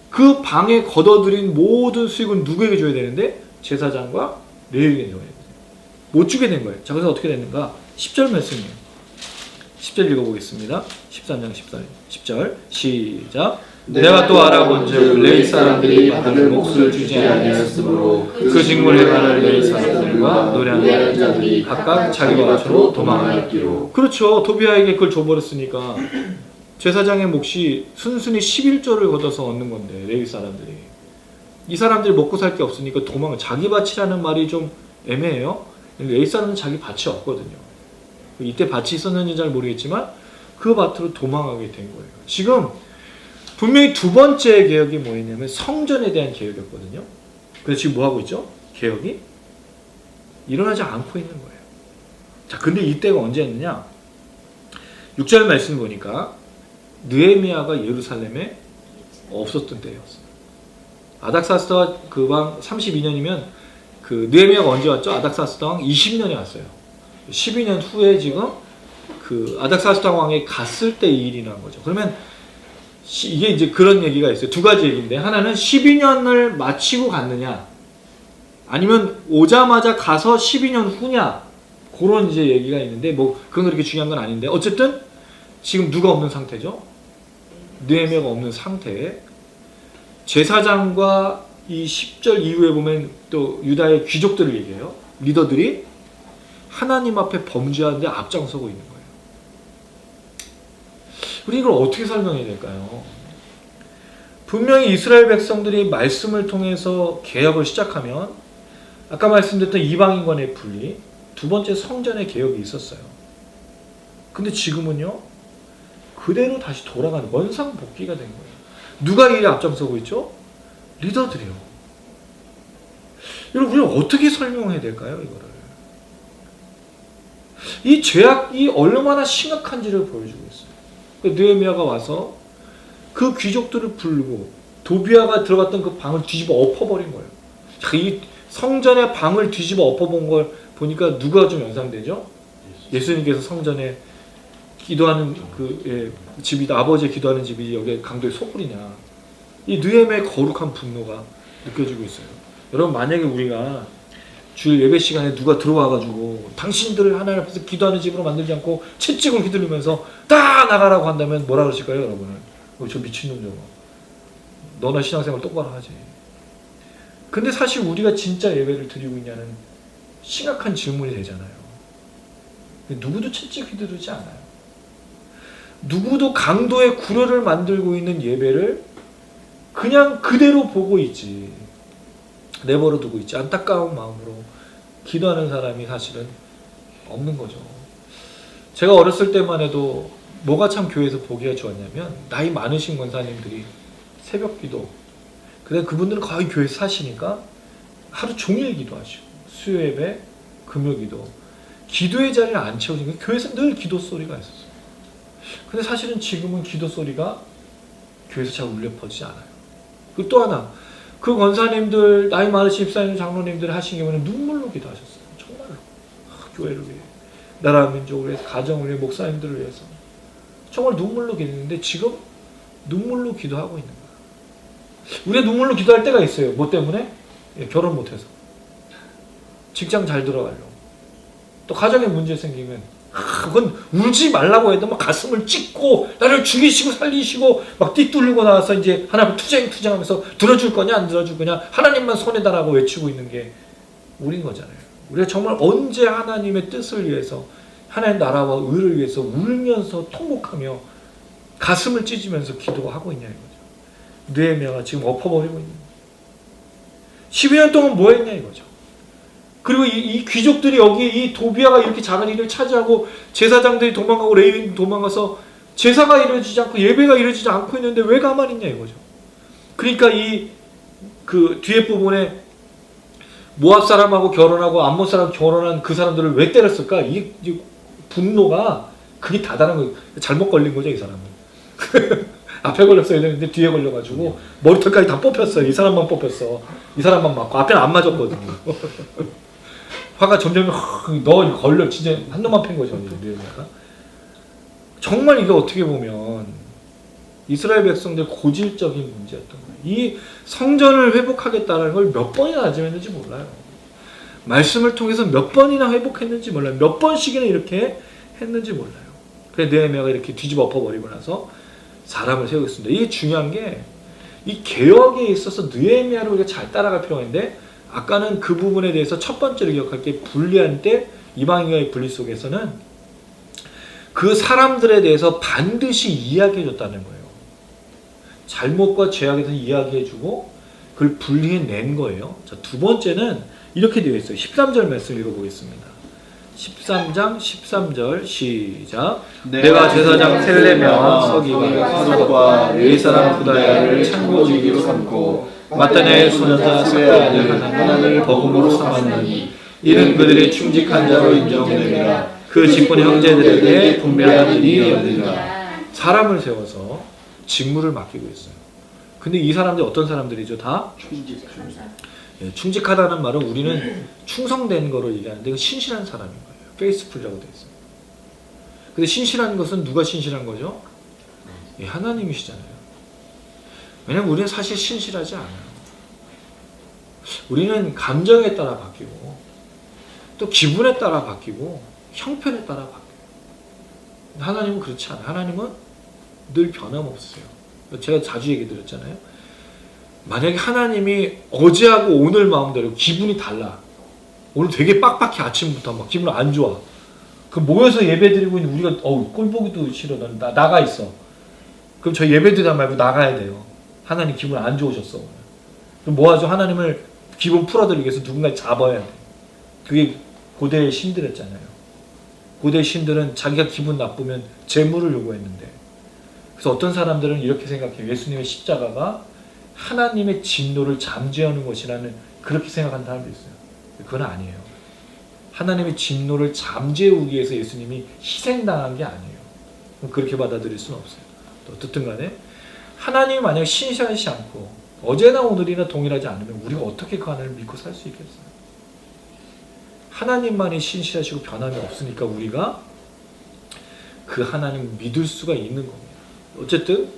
그 방에 걷어들인 모든 수익은 누구에게 줘야 되는데 제사장과 레위인에게 줘야 돼요. 못 주게 된 거예요. 자, 그래서 어떻게 됐는가? 10절 말씀이에요. 10절 읽어보겠습니다. 13장 10절 시작. 내가 또 알아본즉 레위 사람들이 받을 몫을 주지 아니하였으므로 그 직무를 행하는 레위 사람들과 노래하는 자들이 각각 자기와 같으로 도망하였기로. 그렇죠. 도비아에게 그걸 줘버렸으니까 제사장의 몫이 순순히 11조를 걷어서 얻는 건데 레위 사람들이 이 사람들이 먹고 살 게 없으니까 도망을 자기 밭이라는 말이 좀 애매해요. 레위 사람은 자기 밭이 없거든요. 이때 밭이 있었는지 잘 모르겠지만 그 밭으로 도망하게 된 거예요. 지금 분명히 두 번째 개혁이 뭐였냐면 성전에 대한 개혁이었거든요. 그래서 지금 뭐 하고 있죠? 개혁이 일어나지 않고 있는 거예요. 자, 근데 이때가 언제였느냐? 6절 말씀 보니까 느헤미야가 예루살렘에 없었던 때였어요. 아닥사스다 그 왕 32년이면 그 느헤미야가 언제 왔죠? 아닥사스다 왕 20년에 왔어요. 12년 후에 지금 그 아닥사스다 왕이 갔을 때 이 일이 난 거죠. 그러면 이게 이제 그런 얘기가 있어요. 두 가지 얘기인데 하나는 12년을 마치고 갔느냐 아니면 오자마자 가서 12년 후냐 그런 이제 얘기가 있는데 뭐 그건 그렇게 중요한 건 아닌데 어쨌든 지금 누가 없는 상태죠? 느헤미야가 없는 상태에 제사장과 이 10절 이후에 보면 또 유다의 귀족들을 얘기해요. 리더들이 하나님 앞에 범죄하는데 앞장서고 있는 거예요. 우리 이걸 어떻게 설명해야 될까요? 분명히 이스라엘 백성들이 말씀을 통해서 개혁을 시작하면 아까 말씀드렸던 이방인간의 분리, 두 번째 성전의 개혁이 있었어요. 근데 지금은요, 그대로 다시 돌아가는 원상복귀가 된 거예요. 누가 이에 앞장서고 있죠? 리더들이요. 여러분, 우리가 어떻게 설명해야 될까요, 이거를? 이 죄악이 얼마나 심각한지를 보여주고 있어요. 느헤미야가 와서 그 귀족들을 부르고 도비아가 들어갔던 그 방을 뒤집어 엎어버린 거예요. 이 성전의 방을 뒤집어 엎어본 걸 보니까 누가 좀 연상되죠? 예수님께서 성전에 기도하는 집이다. 아버지의 기도하는 집이 여기 강도의 소굴이냐. 이 느헤미야의 거룩한 분노가 느껴지고 있어요. 여러분, 만약에 우리가 주일 예배 시간에 누가 들어와가지고 당신들을 하나님 앞에서 기도하는 집으로 만들지 않고 채찍을 휘두르면서 다 나가라고 한다면 뭐라 그러실까요, 여러분은? 저 미친놈 저거. 너나 신앙생활 똑바로 하지. 근데 사실 우리가 진짜 예배를 드리고 있냐는 심각한 질문이 되잖아요. 누구도 채찍 휘두르지 않아요. 누구도 강도의 구려를 만들고 있는 예배를 그냥 그대로 보고 있지, 내버려 두고 있지, 안타까운 마음으로 기도하는 사람이 사실은 없는 거죠. 제가 어렸을 때만 해도 뭐가 참 교회에서 보기가 좋았냐면, 나이 많으신 권사님들이 새벽 기도, 그다음에 그분들은 거의 교회에서 사시니까 하루 종일 기도하시고, 수요 예배, 금요 기도, 기도의 자리를 안 채워지니까 교회에서 늘 기도 소리가 있었어요. 근데 사실은 지금은 기도 소리가 교회에서 잘 울려 퍼지지 않아요. 그리고 또 하나, 그 권사님들, 나이 많으신 집사님, 장로님들 하신 경우는 눈물로 기도하셨어요. 정말로. 교회를 위해, 나라 민족을 위해서, 가정을 위해, 목사님들을 위해서 정말 눈물로 기도했는데 지금 눈물로 기도하고 있는 거예요. 우리가 눈물로 기도할 때가 있어요. 뭐 때문에? 결혼 못해서, 직장 잘 들어가려고, 또 가정에 문제 생기면 그건 울지 말라고 해도 막 가슴을 찢고 나를 죽이시고 살리시고 막 띠뚫리고 나와서 이제 하나님 투쟁하면서 들어줄 거냐 안 들어줄 거냐, 하나님만 손해다라고 외치고 있는 게 우린 거잖아요. 우리가 정말 언제 하나님의 뜻을 위해서, 하나님 나라와 의를 위해서 울면서 통곡하며 가슴을 찢으면서 기도하고 있냐 이거죠. 느헤미야가 지금 엎어버리고 있는 거죠. 12년 동안 뭐 했냐 이거죠. 그리고 이 귀족들이 여기 이 도비아가 이렇게 작은 일을 차지하고 제사장들이 도망가고 레위인이 도망가서 제사가 이루어지지 않고 예배가 이루어지지 않고 있는데 왜 가만히 있냐 이거죠. 그러니까 그 뒤에 부분에 모압 사람하고 결혼하고 암몬 사람 결혼한 그 사람들을 왜 때렸을까? 이 분노가 그게 다다른 거예요. 잘못 걸린 거죠, 이 사람은. 앞에 걸렸어야 되는데 뒤에 걸려가지고 머리털까지 다 뽑혔어요. 이 사람만 뽑혔어. 이 사람만 맞고 앞에는 안 맞았거든요. 화가 점점 너 걸려, 진짜 한 놈만 팬 거죠. 정말 이게 어떻게 보면 이스라엘 백성들 고질적인 문제였던 거예요. 이 성전을 회복하겠다는 걸 몇 번이나 다짐했는지 몰라요. 말씀을 통해서 몇 번이나 회복했는지 몰라요. 몇 번씩이나 이렇게 했는지 몰라요. 그래서 느헤미야가 이렇게 뒤집어 엎어버리고 나서 사람을 세우겠습니다. 이게 중요한 게, 이 개혁에 있어서 느헤미야를 우리가 잘 따라갈 필요가 있는데, 아까는 그 부분에 대해서 첫 번째로 기억할 게, 분리할 때 이방인과의 분리 속에서는 그 사람들에 대해서 반드시 이야기해줬다는 거예요. 잘못과 죄악에 대해서 이야기해주고 그걸 분리해낸 거예요. 자, 두 번째는 이렇게 되어 있어요. 13절 말씀 읽어보겠습니다. 13장 13절 시작. 내가 제사장 셀레미야와 서기와 사독과 레위 사람 부다야를 참고직으로 삼고 마따냐의 소년자 삭의 아들 하나를 버금으로 삼았나니 이는 그들의 충직한 자로 인정되리라. 그 직분의 형제들에게 분별한 일이 없느니라. 사람을 세워서 직무를 맡기고 있어요. 근데 이 사람들이 어떤 사람들이죠? 다 충직하다는 말은 우리는 충성된 거로 얘기하는데, 그 신실한 사람인 거예요. 페이스풀이라고 되어 있어요. 근데 신실한 것은 누가 신실한 거죠? 하나님이시잖아요. 왜냐면 우리는 사실 신실하지 않아요. 우리는 감정에 따라 바뀌고, 또 기분에 따라 바뀌고, 형편에 따라 바뀌어요. 하나님은 그렇지 않아요. 하나님은 늘 변함없어요. 제가 자주 얘기 드렸잖아요. 만약에 하나님이 어제하고 오늘 마음대로 기분이 달라, 오늘 되게 빡빡해, 아침부터 막 기분 안 좋아, 그 모여서 예배 드리고 있는 우리가 꼴 보기도 싫어, 난 나가 있어. 그럼 저희 예배 드리다 말고 나가야 돼요. 하나님 기분 안 좋으셨어. 그럼 뭐 하죠? 하나님을 기분 풀어드리기 위해서 누군가 잡아야 돼. 그게 고대의 신들이었잖아요. 고대 신들은 자기가 기분 나쁘면 재물을 요구했는데, 그래서 어떤 사람들은 이렇게 생각해요. 예수님의 십자가가 하나님의 진노를 잠재우는 것이라는, 그렇게 생각하는 사람도 있어요. 그건 아니에요. 하나님의 진노를 잠재우기 위해서 예수님이 희생당한 게 아니에요. 그렇게 받아들일 수는 없어요. 어떻든 간에 하나님이 만약 신실하지 않고 어제나 오늘이나 동일하지 않으면 우리가 어떻게 그 하나님을 믿고 살 수 있겠어요? 하나님만이 신실하시고 변함이 없으니까 우리가 그 하나님을 믿을 수가 있는 겁니다. 어쨌든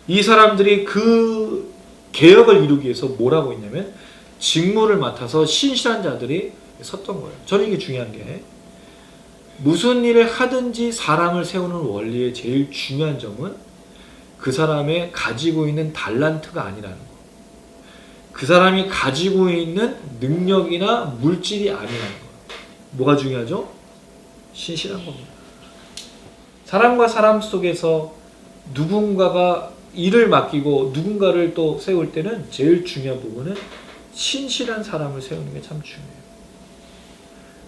이 사람들이 그 개혁을 이루기 위해서 뭘 하고 있냐면 직무를 맡아서 신실한 자들이 섰던 거예요. 저는 이게 중요한 게 무슨 일을 하든지 사람을 세우는 원리의 제일 중요한 점은 그 사람의 가지고 있는 달란트가 아니라는 거. 그 사람이 가지고 있는 능력이나 물질이 아니라는 거. 뭐가 중요하죠? 신실한 겁니다. 사람과 사람 속에서 누군가가 일을 맡기고 누군가를 또 세울 때는 제일 중요한 부분은 신실한 사람을 세우는 게 참 중요해요.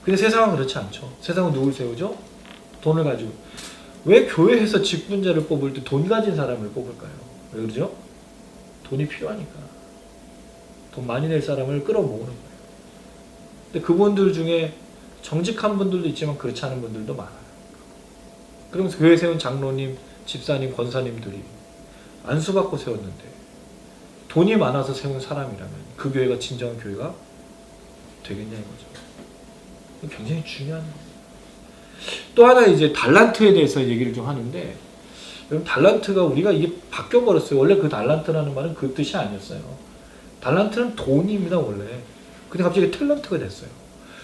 근데 세상은 그렇지 않죠. 세상은 누굴 세우죠? 돈을 가지고. 왜 교회에서 직분자를 뽑을 때 돈 가진 사람을 뽑을까요? 왜 그러죠? 돈이 필요하니까. 돈 많이 낼 사람을 끌어모으는 거예요. 근데 그분들 중에 정직한 분들도 있지만 그렇지 않은 분들도 많아요. 그러면서 교회 세운 장로님, 집사님, 권사님들이 안수받고 세웠는데 돈이 많아서 세운 사람이라면 그 교회가 진정한 교회가 되겠냐 이거죠. 굉장히 중요한 거예요. 또 하나 이제 달란트에 대해서 얘기를 좀 하는데 여러분 달란트가 우리가 이게 바뀌어버렸어요. 원래 그 달란트라는 말은 그 뜻이 아니었어요. 달란트는 돈입니다 원래. 근데 갑자기 탤런트가 됐어요.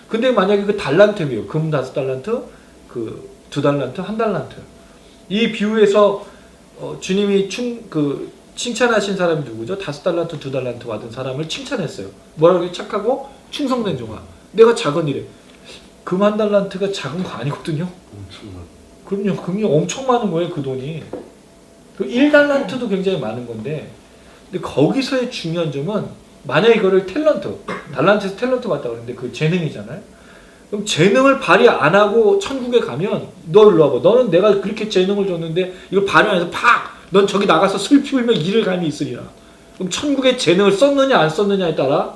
근데 만약에 그 달란트예요. 금 5달란트, 그 2달란트, 1달란트. 이 비유에서 주님이 칭찬하신 사람이 누구죠? 5달란트, 2달란트 받은 사람을 칭찬했어요. 뭐라고 착하고 충성된 종아. 내가 작은 일에. 금 1달란트가 작은 거 아니거든요. 그럼요. 금이 엄청 많은 거예요. 그 돈이. 그 1달란트도 굉장히 많은 건데 근데 거기서의 중요한 점은 만약에 이거를 달란트에서 탤런트 받다고 그러는데 그 재능이잖아요. 그럼 재능을 발휘 안 하고 천국에 가면 너 일로 와봐. 너는 내가 그렇게 재능을 줬는데 이걸 발휘 안 해서 넌 저기 나가서 슬피 울며 이를 감이 있으리라. 그럼 천국에 재능을 썼느냐 안 썼느냐에 따라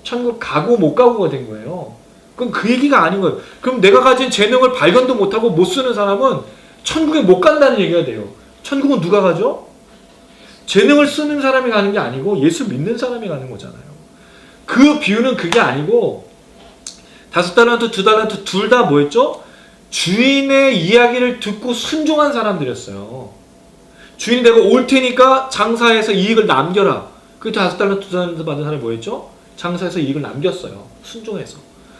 천국 가고 못 가고가 된 거예요. 그럼 그 얘기가 아닌 거예요. 그럼 내가 가진 재능을 발견도 못하고 못 쓰는 사람은 천국에 못 간다는 얘기가 돼요. 천국은 누가 가죠? 재능을 쓰는 사람이 가는 게 아니고 예수 믿는 사람이 가는 거잖아요. 그 비유는 그게 아니고 5달란트, 2달란트 둘 다 뭐였죠? 주인의 이야기를 듣고 순종한 사람들이었어요. 주인이 내가 올 테니까 장사해서 이익을 남겨라. 그 5달란트, 2달란트 받은 사람이 뭐였죠? 장사해서 이익을 남겼어요. 순종해서.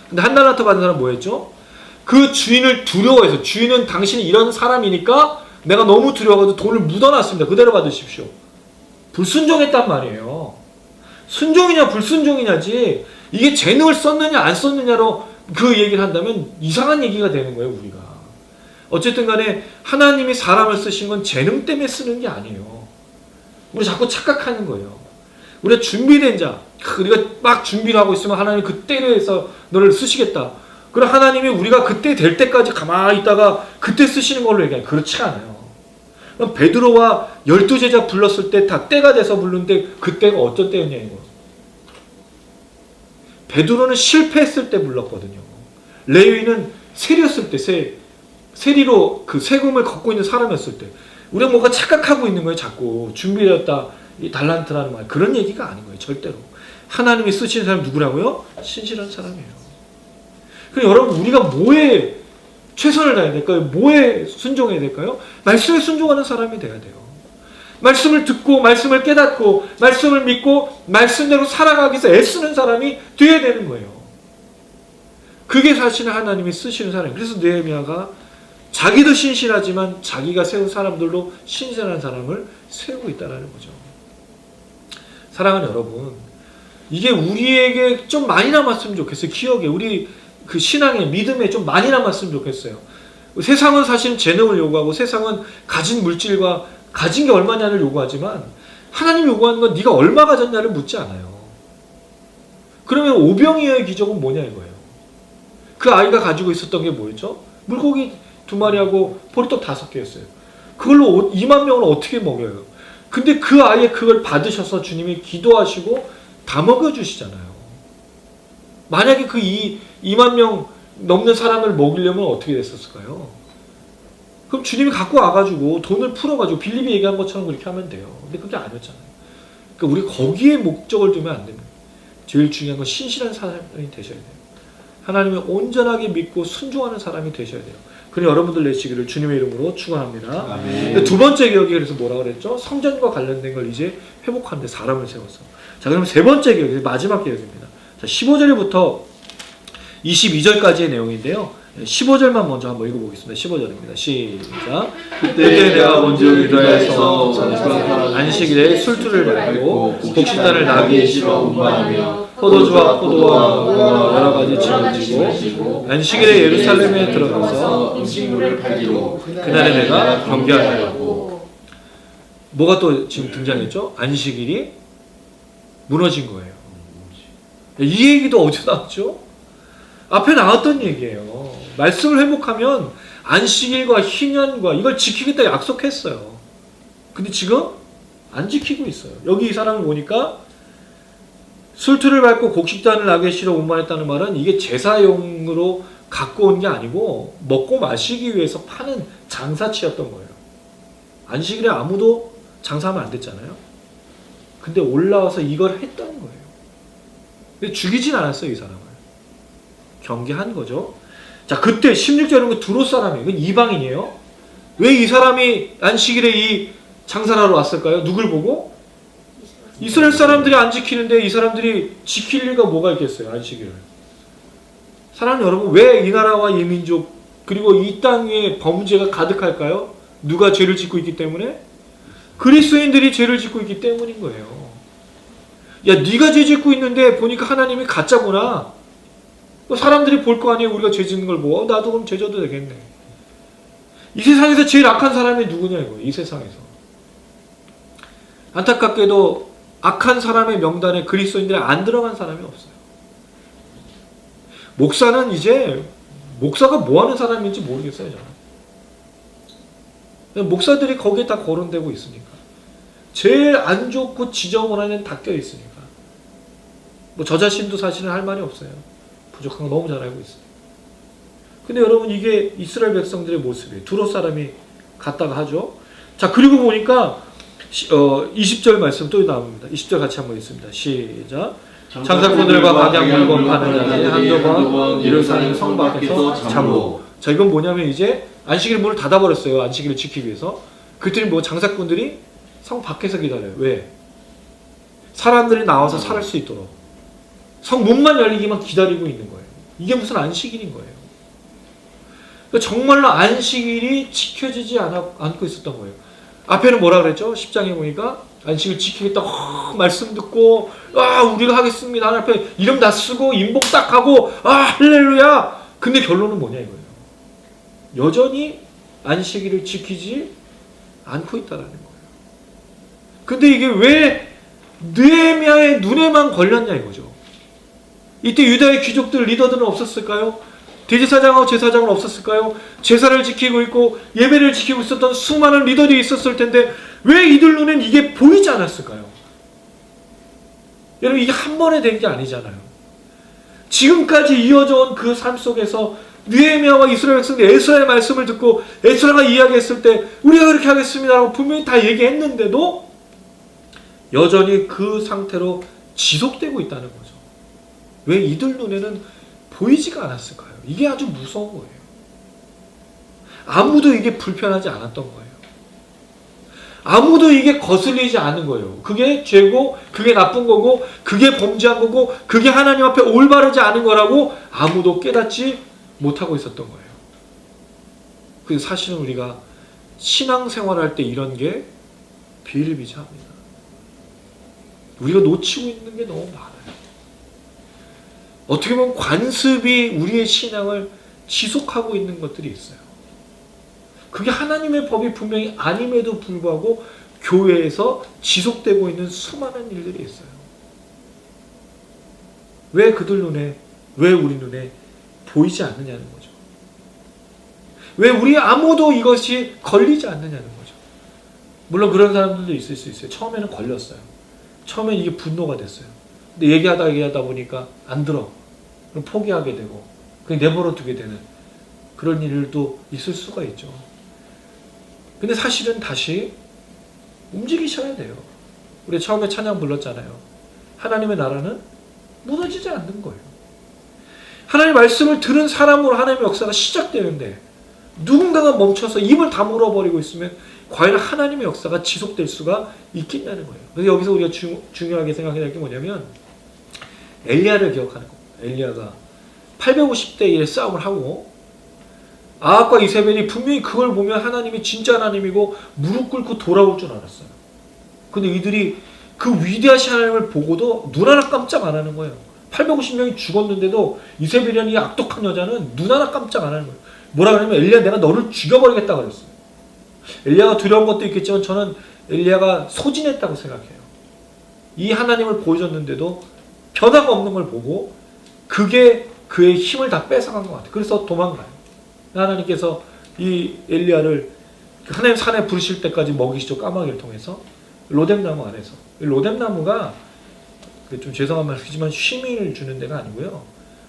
근데 1달란트 받은 사람은 뭐였죠? 그 주인을 두려워해서 주인은 당신이 이런 사람이니까 내가 너무 두려워가지고 돈을 묻어놨습니다. 그대로 받으십시오. 불순종했단 말이에요. 순종이냐 불순종이냐지 이게 재능을 썼느냐 안 썼느냐로 그 얘기를 한다면 이상한 얘기가 되는 거예요. 우리가. 어쨌든 간에 하나님이 사람을 쓰신 건 재능 때문에 쓰는 게 아니에요. 우리 자꾸 착각하는 거예요. 우리가 준비된 자, 우리가 막 준비를 하고 있으면 하나님이 그때로 해서 너를 쓰시겠다. 그럼 하나님이 우리가 그때 될 때까지 가만히 있다가 그때 쓰시는 걸로 얘기해요. 그렇지 않아요. 그럼 베드로와 12제자 불렀을 때 다 때가 돼서 부르는데 그때가 어떤 때였냐 이거. 베드로는 실패했을 때 불렀거든요. 레위는 세리였을 때, 세리로 그 세금을 걷고 있는 사람이었을 때. 우리가 뭔가 착각하고 있는 거예요. 자꾸 준비되었다. 이 달란트라는 말. 그런 얘기가 아닌 거예요. 절대로. 하나님이 쓰시는 사람이 누구라고요? 신실한 사람이에요. 그럼 여러분 우리가 뭐에 최선을 다해야 될까요? 뭐에 순종해야 될까요? 말씀에 순종하는 사람이 돼야 돼요. 말씀을 듣고 말씀을 깨닫고 말씀을 믿고 말씀대로 살아가기 위해서 애쓰는 사람이 돼야 되는 거예요. 그게 사실 하나님이 쓰시는 사람이에요. 그래서 느헤미야가 자기도 신실하지만 자기가 세운 사람들도 신실한 사람을 세우고 있다는 거죠. 사랑하는 여러분, 이게 우리에게 좀 많이 남았으면 좋겠어요. 기억에 우리 그 신앙의 믿음에 좀 많이 남았으면 좋겠어요. 세상은 사실 재능을 요구하고 세상은 가진 물질과 가진 게 얼마냐를 요구하지만 하나님 요구하는 건 네가 얼마 가졌냐를 묻지 않아요. 그러면 오병이어의 기적은 뭐냐 이거예요. 그 아이가 가지고 있었던 게 뭐였죠? 물고기 2마리하고 보리떡 5개였어요. 그걸로 2만 명을 어떻게 먹여요? 근데 그 아이의 그걸 받으셔서 주님이 기도하시고 다 먹여주시잖아요. 만약에 그 2만 명 넘는 사람을 먹이려면 어떻게 됐었을까요? 그럼 주님이 갖고 와가지고 돈을 풀어가지고 빌립이 얘기한 것처럼 그렇게 하면 돼요. 근데 그게 아니었잖아요. 그러니까 우리 거기에 목적을 두면 안 됩니다. 제일 중요한 건 신실한 사람이 되셔야 돼요. 하나님을 온전하게 믿고 순종하는 사람이 되셔야 돼요. 그럼 여러분들 되시기를 주님의 이름으로 축원합니다. 아멘. 두 번째 개혁이 그래서 뭐라고 그랬죠? 성전과 관련된 걸 이제 회복하는데 사람을 세워서. 자, 그럼 세 번째 개혁이 마지막 개혁입니다. 자, 15절부터 22절까지의 내용인데요. 15절만 먼저 한번 읽어보겠습니다. 15절입니다. 시작. 그때 내가 먼저 유다에서 안식일에 술투를 밟고 곡식단을 나귀에 실어 운반하며 포도주와 포도와 무화과 여러 가지 짐을 지고 안식일에 예루살렘에 들어가서 음식물을 팔기로 그날에 내가 경계하였고. 뭐가 또 지금 등장했죠? 안식일이 무너진 거예요. 이 얘기도 어디서 나왔죠? 앞에 나왔던 얘기예요. 말씀을 회복하면 안식일과 희년과 이걸 지키겠다 약속했어요. 근데 지금 안 지키고 있어요. 여기 이 사람을 보니까 술투를 밟고 곡식단을 나귀에 실어 운반했다는 말은 이게 제사용으로 갖고 온 게 아니고 먹고 마시기 위해서 파는 장사치였던 거예요. 안식일에 아무도 장사하면 안 됐잖아요. 근데 올라와서 이걸 했다는 거예요. 근데 죽이진 않았어요, 이 사람을. 경계한 거죠. 자, 그때 16절은 두로 사람이에요. 그건 이방인이에요. 왜 이 사람이 안식일에 이 장사를 하러 왔을까요? 누굴 보고? 이스라엘 사람들이 안 지키는데 이 사람들이 지킬 리가 뭐가 있겠어요, 안식일을. 사랑하는 여러분, 왜 이 나라와 이 민족 그리고 이 땅에 범죄가 가득할까요? 누가 죄를 짓고 있기 때문에? 그리스도인들이 죄를 짓고 있기 때문인 거예요. 야, 네가 죄 짓고 있는데 보니까 하나님이 가짜구나. 사람들이 볼 거 아니에요. 우리가 죄 짓는 걸 보고 나도 그럼 죄 져도 되겠네. 이 세상에서 제일 악한 사람이 누구냐 이거예요. 이 세상에서. 안타깝게도 악한 사람의 명단에 그리스도인들이 안 들어간 사람이 없어요. 목사는 이제 목사가 뭐 하는 사람인지 모르겠어요. 저는. 목사들이 거기에 다 거론되고 있으니까. 제일 안 좋고 지저분한 데는 다 껴 있으니까. 뭐 저 자신도 사실은 할 말이 없어요. 부족한 거 너무 잘 알고 있어요. 근데 여러분 이게 이스라엘 백성들의 모습이에요. 두로 사람이 갔다가 하죠. 자, 그리고 보니까 20절 말씀 또 나옵니다. 20절 같이 한번 읽습니다. 시작. 장사꾼들과 각양 물건 파는 자들이 한두 번 예루살렘 성 밖에서 잠고. 자, 이건 뭐냐면 이제 안식일 문을 닫아버렸어요. 안식일을 지키기 위해서. 그랬더니 뭐 장사꾼들이 성 밖에서 기다려요. 왜? 사람들이 나와서 살할 수 있도록. 성 문만 열리기만 기다리고 있는 거예요. 이게 무슨 안식일인 거예요. 그러니까 정말로 안식일이 지켜지지 않고 있었던 거예요. 앞에는 뭐라 그랬죠? 10장에 보니까 안식일 지키겠다 말씀 듣고 우리가 하겠습니다. 하나님 앞에 이름 다 쓰고 인복 딱 하고 할렐루야. 근데 결론은 뭐냐 이거예요. 여전히 안식일을 지키지 않고 있다라는 거예요. 근데 이게 왜 느헤미야의 눈에만 걸렸냐 이거죠. 이때 유다의 귀족들 리더들은 없었을까요? 대제사장하고 제사장은 없었을까요? 제사를 지키고 있고 예배를 지키고 있었던 수많은 리더들이 있었을 텐데 왜 이들 눈엔 이게 보이지 않았을까요? 여러분 이게 한 번에 된 게 아니잖아요. 지금까지 이어져 온 그 삶 속에서 느헤미야와 이스라엘 백성들이 에스라의 말씀을 듣고 에스라가 이야기했을 때 우리가 그렇게 하겠습니다라고 분명히 다 얘기했는데도 여전히 그 상태로 지속되고 있다는 거죠. 왜 이들 눈에는 보이지가 않았을까요? 이게 아주 무서운 거예요. 아무도 이게 불편하지 않았던 거예요. 아무도 이게 거슬리지 않은 거예요. 그게 죄고 그게 나쁜 거고 그게 범죄한 거고 그게 하나님 앞에 올바르지 않은 거라고 아무도 깨닫지 못하고 있었던 거예요. 그래서 사실은 우리가 신앙생활할 때 이런 게 비일비재합니다. 우리가 놓치고 있는 게 너무 많아요. 어떻게 보면 관습이 우리의 신앙을 지속하고 있는 것들이 있어요. 그게 하나님의 법이 분명히 아님에도 불구하고 교회에서 지속되고 있는 수많은 일들이 있어요. 왜 그들 눈에, 왜 우리 눈에 보이지 않느냐는 거죠. 왜 우리 아무도 이것이 걸리지 않느냐는 거죠. 물론 그런 사람들도 있을 수 있어요. 처음에는 걸렸어요. 처음엔 이게 분노가 됐어요. 근데 얘기하다 보니까 안 들어. 그럼 포기하게 되고 내버려 두게 되는 그런 일도 있을 수가 있죠. 근데 사실은 다시 움직이셔야 돼요. 우리 처음에 찬양 불렀잖아요. 하나님의 나라는 무너지지 않는 거예요. 하나님의 말씀을 들은 사람으로 하나님의 역사가 시작되는데 누군가가 멈춰서 입을 다물어 버리고 있으면 과연 하나님의 역사가 지속될 수가 있겠냐는 거예요. 그래서 여기서 우리가 중요하게 생각해야 할 게 뭐냐면 엘리야를 기억하는 겁니다. 엘리야가 850대 1의 싸움을 하고 아합과 이세벨이 분명히 그걸 보면 하나님이 진짜 하나님이고 무릎 꿇고 돌아올 줄 알았어요. 근데 이들이 그 위대하신 하나님을 보고도 눈 하나 깜짝 안 하는 거예요. 850명이 죽었는데도 이세벨이라는 이 악독한 여자는 눈 하나 깜짝 안 하는 거예요. 뭐라 그러냐면 엘리야 내가 너를 죽여버리겠다 그랬어요. 엘리야가 두려운 것도 있겠지만 저는 엘리야가 소진했다고 생각해요. 이 하나님을 보여줬는데도 변화가 없는 걸 보고 그게 그의 힘을 다 뺏어간 것 같아요. 그래서 도망가요. 하나님께서 이 엘리야를 하나님 산에 부르실 때까지 먹이시죠. 까마귀를 통해서 로뎀나무 안에서. 로뎀나무가 좀 죄송한 말이지만 쉼을 주는 데가 아니고요.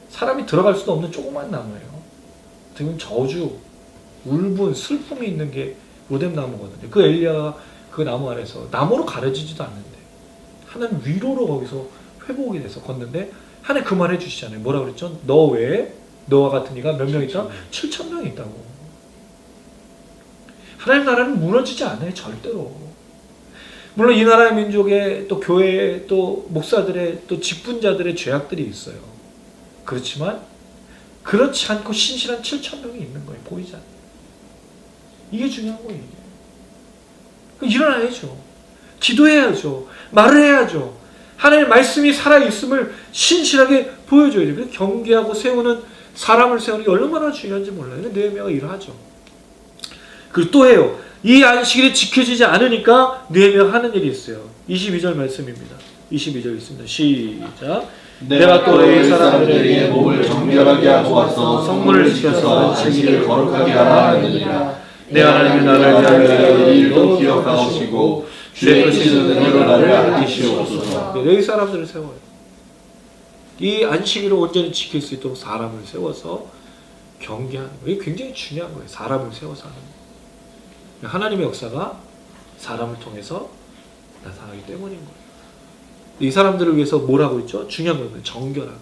사람이 들어갈 수도 없는 조그만 나무예요. 지금 저주, 울분, 슬픔이 있는 게 로뎀나무거든요. 그 엘리야가 그 나무 안에서 나무로 가려지지도 않는데 하나님 위로로 거기서 회복이 돼서 걷는데 하나님 그 말 해주시잖아요. 뭐라 그랬죠? 너 외에 너와 같은 이가 몇 명 있다? 7,000명이 있다고. 하나님 나라는 무너지지 않아요. 절대로. 물론 이 나라의 민족에 또 교회에 또 목사들의 또 직분자들의 죄악들이 있어요. 그렇지만 그렇지 않고 신실한 7,000명이 있는 거예요. 보이지 않아요. 이게 중요한 거예요. 이게. 일어나야죠. 기도해야죠. 말을 해야죠. 하나님의 말씀이 살아있음을 신실하게 보여줘야 돼요. 그래서 경계하고 세우는 사람을 세우는 게 얼마나 중요한지 몰라요. 느헤미야가 일하죠. 그리고 또 해요. 이 안식일이 지켜지지 않으니까 느헤미야가 하는 일이 있어요. 22절 말씀입니다. 22절 있습니다. 시작. 내가 또 레위 사람들에게 몸을 정결하게 하고 와서 성문을 지켜서 안식일을 거룩하게 하라 하느니라. 내 하나님의 나라를 위하여 이 일도 기억하시고 주의 크신 은혜로 나를 아끼시옵소서. 레위 사람들을 세워요. 이 안식일을 온전히 지킬 수 있도록 사람을 세워서 경계하는 거예요. 이게 굉장히 중요한 거예요. 사람을 세워서 하는 거예요. 하나님의 역사가 사람을 통해서 나타나기 때문인 거예요. 이 사람들을 위해서 뭘 하고 있죠? 중요한 거예요. 정결하게.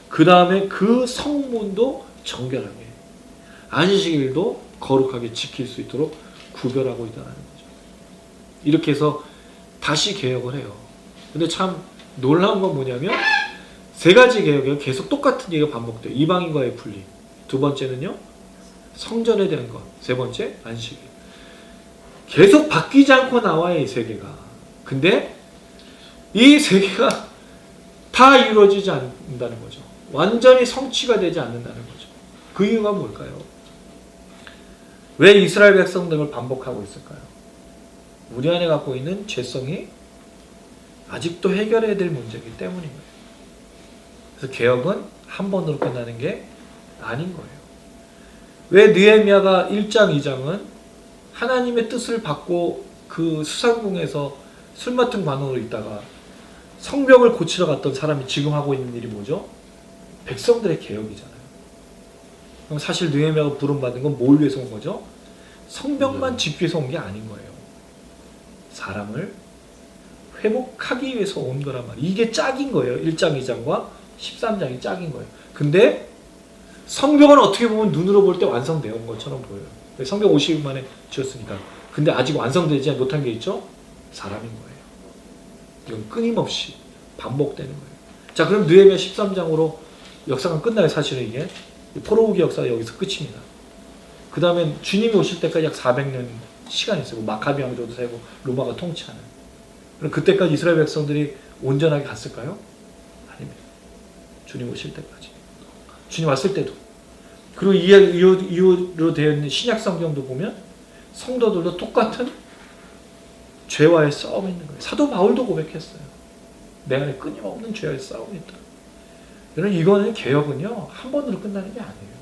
그 다음에 그 성문도 정결하게. 안식일도 거룩하게 지킬 수 있도록 구별하고 있다는 거죠. 이렇게 해서 다시 개혁을 해요. 근데 참 놀라운 건 뭐냐면 세 가지 개혁이 계속 똑같은 얘기가 반복돼요. 이방인과의 분리. 두 번째는요. 성전에 대한 것. 세 번째 안식일. 계속 바뀌지 않고 나와요. 이 세 개가. 근데 이 세 개가 다 이루어지지 않는다는 거죠. 완전히 성취가 되지 않는다는 거죠. 그 이유가 뭘까요? 왜 이스라엘 백성들을 반복하고 있을까요? 우리 안에 갖고 있는 죄성이 아직도 해결해야 될 문제이기 때문인 거예요. 그래서 개혁은 한 번으로 끝나는 게 아닌 거예요. 왜 느헤미야가 1장, 2장은 하나님의 뜻을 받고 그 수상궁에서 술 맡은 관원으로 있다가 성벽을 고치러 갔던 사람이 지금 하고 있는 일이 뭐죠? 백성들의 개혁이잖아요. 그럼 사실 느헤미야가 부름받은 건 뭘 위해서 온 거죠? 성벽만 짓기 위해서 온 게 아닌 거예요. 사람을 회복하기 위해서 온 거란 말이에요. 이게 짝인 거예요. 1장, 2장과 13장이 짝인 거예요. 근데 성벽은 어떻게 보면 눈으로 볼 때 완성되어 온 것처럼 보여요. 성벽 50일 만에 지었으니까. 근데 아직 완성되지 못한 게 있죠? 사람인 거예요. 이건 끊임없이 반복되는 거예요. 자, 그럼 느헤미야 13장으로 역사가 끝나요. 사실은 이게 포로우기 역사가 여기서 끝입니다. 그 다음에 주님이 오실 때까지 약 400년 시간이 있어요. 마카비 왕조도 세고 로마가 통치하는. 그럼 그때까지 이스라엘 백성들이 온전하게 갔을까요? 아닙니다. 주님 오실 때까지. 주님 왔을 때도. 그리고 이후로 되어 있는 신약 성경도 보면 성도들도 똑같은 죄와의 싸움이 있는 거예요. 사도 바울도 고백했어요. 내 안에 끊임없는 죄와의 싸움이 있다. 여러분, 이거는 개혁은요 한 번으로 끝나는 게 아니에요.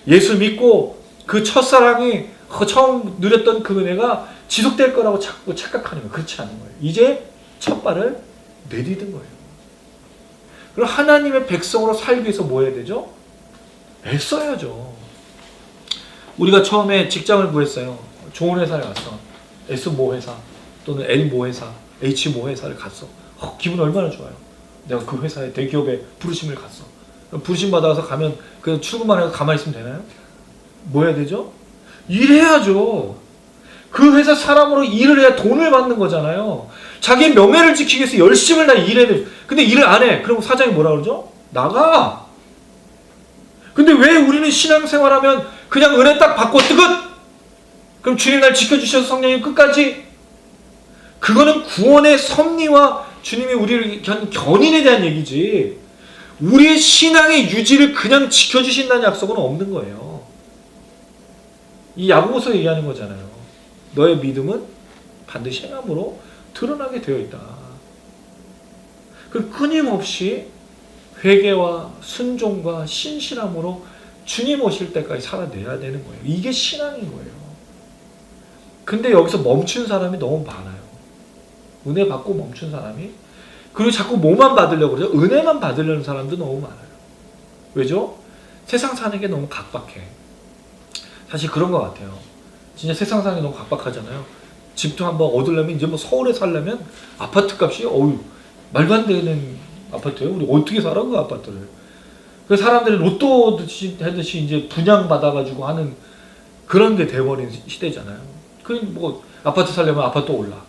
예수 믿고 그 첫사랑이 처음 누렸던 그 은혜가 지속될 거라고 자꾸 착각하는 거예요. 그렇지 않은 거예요. 이제 첫 발을 내디딘 거예요. 그럼 하나님의 백성으로 살기 위해서 뭐 해야 되죠? 애써야죠. 우리가 처음에 직장을 구했어요. 좋은 회사를 갔어. S 모 회사 또는 L 모 회사, H 모 회사를 갔어. 기분 얼마나 좋아요. 내가 그 회사에 대기업에 부르심을 갔어. 부르심 받아서 가면 그냥 출근만 해서 가만히 있으면 되나요? 뭐 해야 되죠? 일해야죠. 그 회사 사람으로 일을 해야 돈을 받는 거잖아요. 자기의 명예를 지키기 위해서 열심히 다 일해야 돼. 근데 일을 안 해. 그럼 사장이 뭐라 그러죠? 나가. 근데 왜 우리는 신앙생활하면 그냥 은혜 딱 받고 뜨긋? 그럼 주님 날 지켜주셔서 성령님 끝까지? 그거는 구원의 섭리와 주님이 우리를 견인에 대한 얘기지, 우리의 신앙의 유지를 그냥 지켜주신다는 약속은 없는 거예요. 이 야고보서 얘기하는 거잖아요. 너의 믿음은 반드시 행함으로 드러나게 되어 있다. 그 끊임없이 회개와 순종과 신실함으로 주님 오실 때까지 살아내야 되는 거예요. 이게 신앙인 거예요. 근데 여기서 멈춘 사람이 너무 많아요. 은혜 받고 멈춘 사람이. 그리고 자꾸 뭐만 받으려고 그러죠? 은혜만 받으려는 사람도 너무 많아요. 왜죠? 세상 사는 게 너무 각박해. 사실 그런 것 같아요. 진짜 세상 사는 게 너무 각박하잖아요. 집도 한번 얻으려면, 이제 뭐 서울에 살려면 아파트 값이 말도 안 되는 아파트예요. 우리 어떻게 살아 그 아파트를. 그 사람들이 로또 하듯이 이제 분양 받아가지고 하는 그런 게 돼버린 시대잖아요. 그 뭐 아파트 살려면 아파트 올라.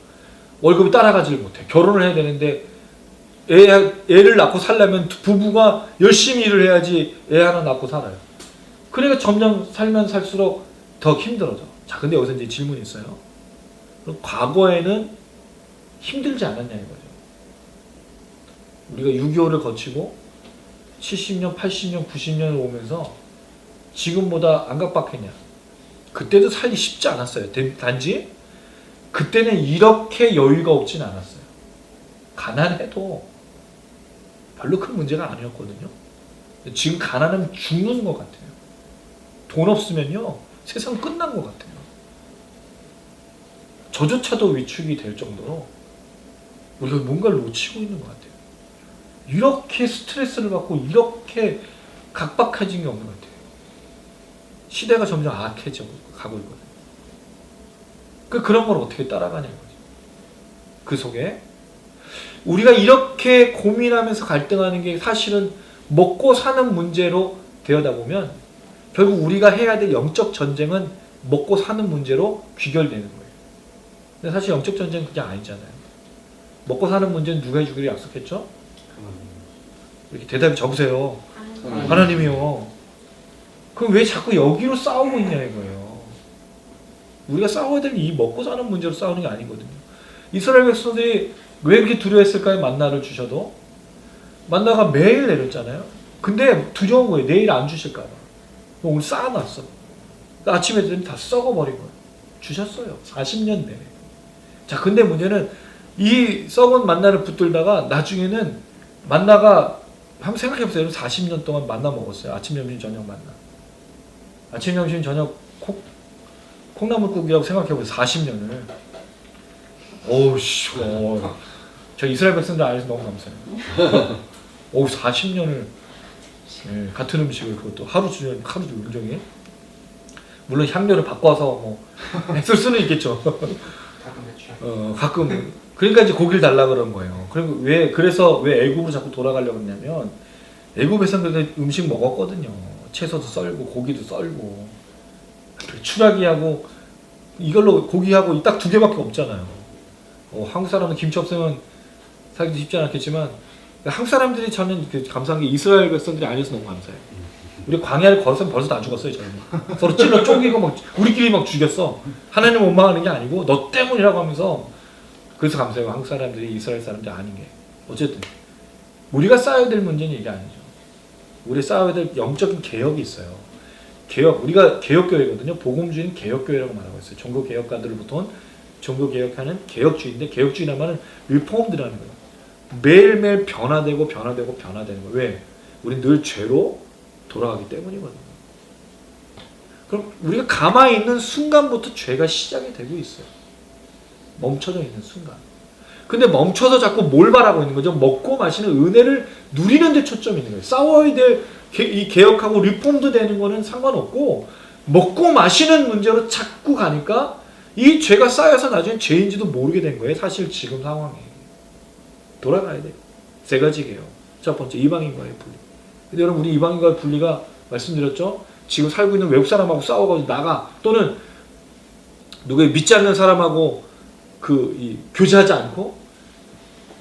월급이 따라가지를 못해. 결혼을 해야 되는데 애를 낳고 살려면 부부가 열심히 일을 해야지 애 하나 낳고 살아요. 그러니까 점점 살면 살수록 더 힘들어져. 자, 근데 여기서 이제 질문이 있어요. 그럼 과거에는 힘들지 않았냐 이거죠. 우리가 6.25를 거치고 70년, 80년, 90년을 오면서 지금보다 안 각박했냐? 그때도 살기 쉽지 않았어요. 단지 그때는 이렇게 여유가 없진 않았어요. 가난해도 별로 큰 문제가 아니었거든요. 지금 가난하면 죽는 것 같아요. 돈 없으면요 세상 끝난 것 같아요. 저조차도 위축이 될 정도로 우리가 뭔가를 놓치고 있는 것 같아요. 이렇게 스트레스를 받고 이렇게 각박해진 게 없는 것 같아요. 시대가 점점 악해져 가고 있거든요. 그런 걸 어떻게 따라가냐 이거죠. 그 속에 우리가 이렇게 고민하면서 갈등하는 게 사실은 먹고 사는 문제로 되어다 보면 결국 우리가 해야 될 영적 전쟁은 먹고 사는 문제로 귀결되는 거예요. 근데 사실 영적 전쟁은 그게 아니잖아요. 먹고 사는 문제는 누가 해주기로 약속했죠? 이렇게 대답이 적으세요. 하나님이요. 그럼 왜 자꾸 여기로 싸우고 있냐 이거예요. 우리가 싸워야 될 이 먹고 사는 문제로 싸우는 게 아니거든요. 이스라엘 백성들이 왜 그렇게 두려워했을까요? 만나를 주셔도. 만나가 매일 내렸잖아요. 근데 두려운 거예요. 내일 안 주실까 봐. 오늘 쌓아놨어. 아침에 되면 다 썩어버린 거예요. 주셨어요. 40년 내내. 자, 근데 문제는 이 썩은 만나를 붙들다가 나중에는 만나가 한번 생각해보세요. 40년 동안 만나 먹었어요. 아침, 점심, 저녁 만나. 아침, 점심, 저녁 콩나물국이라고 생각해보세요. 40년을. 어우씨, 저 이스라엘 백성들 안에서 너무 감사해요. 40년을 같은 음식을 그것도 하루 종일. 물론 향료를 바꿔서 뭐 쓸 수는 있겠죠. 가끔. 그러니까 이제 고기를 달라 그런 거예요. 그래서 왜 애굽으로 자꾸 돌아가려고 했냐면 애굽에서는 음식 먹었거든요. 채소도 썰고 고기도 썰고 추라기하고 이걸로 고기하고 딱 2개밖에 없잖아요. 한국 사람은 김치 없으면 살기도 쉽지 않았겠지만 한국 사람들이 저는 감사한 게 이스라엘 백성들이 아니어서 너무 감사해요. 우리 광야를 걸었으면 벌써 다 죽었어요. 저는 서로 찔러 쪼개고 막 우리끼리 막 죽였어. 하나님 원망하는 게 아니고 너 때문이라고 하면서. 그래서 감사해요. 한국 사람들이 이스라엘 사람들이 아닌 게. 어쨌든 우리가 쌓아야 될 문제는 이게 아니죠. 우리 쌓아야 될 영적인 개혁이 있어요. 우리가 개혁교회거든요. 복음주의는 개혁교회라고 말하고 있어요. 종교개혁가들로부터는 종교개혁하는 개혁주의인데, 개혁주의란 말은 리폼들이라는 거예요. 매일매일 변화되는 거예요. 왜? 우린 늘 죄로 돌아가기 때문이거든요. 그럼 우리가 가만히 있는 순간부터 죄가 시작이 되고 있어요. 멈춰져 있는 순간. 근데 멈춰서 자꾸 뭘 바라고 있는 거죠? 먹고 마시는 은혜를 누리는 데 초점이 있는 거예요. 싸워야 될 이 개혁하고 리폼도 되는 거는 상관없고 먹고 마시는 문제로 자꾸 가니까 이 죄가 쌓여서 나중에 죄인지도 모르게 된 거예요. 사실 지금 상황에. 돌아가야 돼요. 세 가지 개혁. 첫 번째, 이방인과의 분리. 근데 여러분, 우리 이방인과의 분리가 말씀드렸죠? 지금 살고 있는 외국 사람하고 싸워가지고 나가, 또는 누구의 믿지 않는 사람하고 교제하지 않고,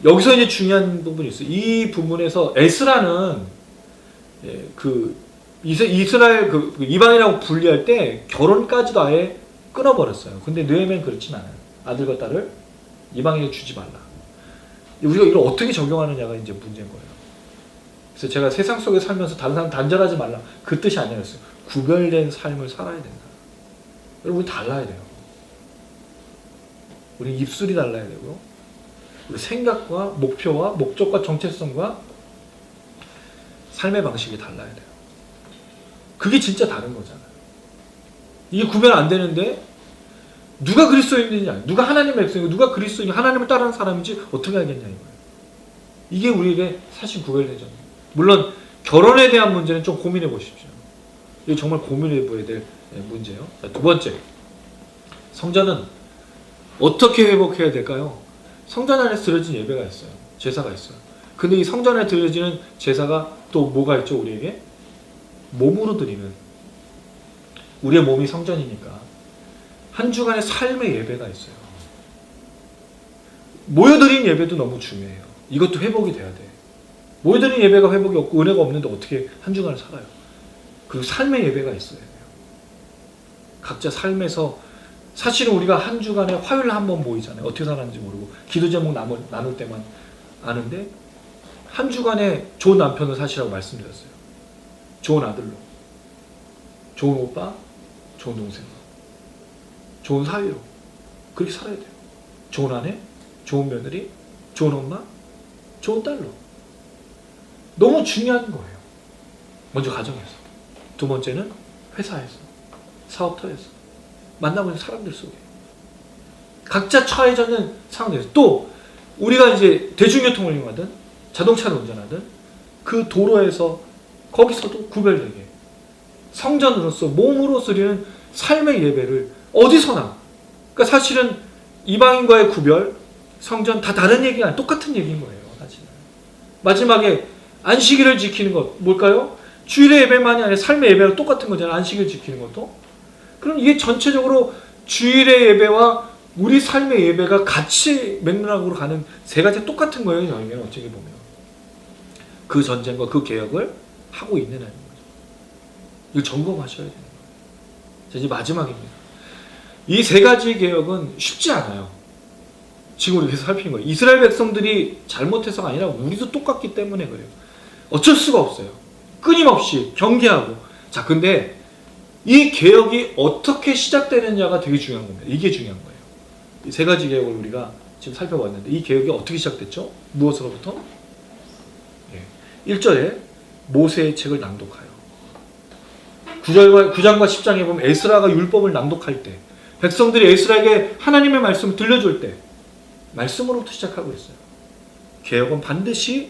여기서 이제 중요한 부분이 있어요. 이 부분에서 에스라는 이스라엘 이방인하고 분리할 때 결혼까지도 아예 끊어버렸어요. 근데 느헤미야는 그렇진 않아요. 아들과 딸을 이방인에게 주지 말라. 우리가 이걸 어떻게 적용하느냐가 이제 문제인 거예요. 그래서 제가 세상 속에 살면서 다른 사람 단절하지 말라, 그 뜻이 아니었어요. 구별된 삶을 살아야 된다. 여러분, 우리 달라야 돼요. 우리 입술이 달라야 되고요. 우리 생각과 목표와 목적과 정체성과 삶의 방식이 달라야 돼요. 그게 진짜 다른 거잖아요. 이게 구별 안 되는데 누가 그리스도인이냐, 누가 하나님의 백성이고 누가 그리스도인이 하나님을 따르는 사람인지 어떻게 알겠냐 이거예요. 이게 우리에게 사실 구별되죠. 물론 결혼에 대한 문제는 좀 고민해 보십시오. 이게 정말 고민해 보아야 될 문제예요. 자, 두 번째, 성전은 어떻게 회복해야 될까요? 성전 안에 드려진 예배가 있어요. 제사가 있어요. 근데 이 성전 안에 드려지는 제사가 또 뭐가 있죠? 우리에게 몸으로 드리는, 우리의 몸이 성전이니까 한 주간의 삶의 예배가 있어요. 모여드린 예배도 너무 중요해요. 이것도 회복이 돼야 돼. 모여드린 예배가 회복이 없고 은혜가 없는데 어떻게 한 주간을 살아요? 그리고 삶의 예배가 있어야 돼요. 각자 삶에서, 사실은 우리가 한 주간에 화요일에 한 번 모이잖아요. 어떻게 살았는지 모르고 기도 제목 나눌 때만 아는데, 한 주간에 좋은 남편을 사시라고 말씀드렸어요. 좋은 아들로, 좋은 오빠, 좋은 동생, 좋은 사위로 그렇게 살아야 돼요. 좋은 아내, 좋은 며느리, 좋은 엄마, 좋은 딸로. 너무 중요한 거예요. 먼저 가정에서, 두 번째는 회사에서, 사업터에서, 만나고 있는 사람들 속에, 각자 처해져 있는 상황에서, 또 우리가 이제 대중교통을 이용하든 자동차를 운전하든 그 도로에서, 거기서도 구별되게 성전으로서 몸으로서 드리는 삶의 예배를 어디서나, 그러니까 사실은 이방인과의 구별, 성전 다 다른 얘기가 아니라 똑같은 얘기인 거예요. 사실은 마지막에 안식일을 지키는 것 뭘까요? 주일의 예배만이 아니라 삶의 예배랑 똑같은 거잖아요. 안식일 지키는 것도. 그럼 이게 전체적으로 주일의 예배와 우리 삶의 예배가 같이 맥락으로 가는 세 가지 똑같은 거예요. 저에게는 어떻게 보면 그 전쟁과 그 개혁을 하고 있는 아닌 거죠. 이걸 점검하셔야 되는 거예요. 자, 이제 마지막입니다. 이 세 가지 개혁은 쉽지 않아요. 지금 우리 계속 살피는 거예요. 이스라엘 백성들이 잘못해서가 아니라 우리도 똑같기 때문에 그래요. 어쩔 수가 없어요. 끊임없이 경계하고. 자, 근데 이 개혁이 어떻게 시작되느냐가 되게 중요한 겁니다. 이게 중요한 거예요. 이 세 가지 개혁을 우리가 지금 살펴봤는데, 이 개혁이 어떻게 시작됐죠? 무엇으로부터? 1절에 모세의 책을 낭독하여. 9장과 10장에 보면 에스라가 율법을 낭독할 때, 백성들이 에스라에게 하나님의 말씀을 들려줄 때 말씀으로부터 시작하고 있어요. 개혁은 반드시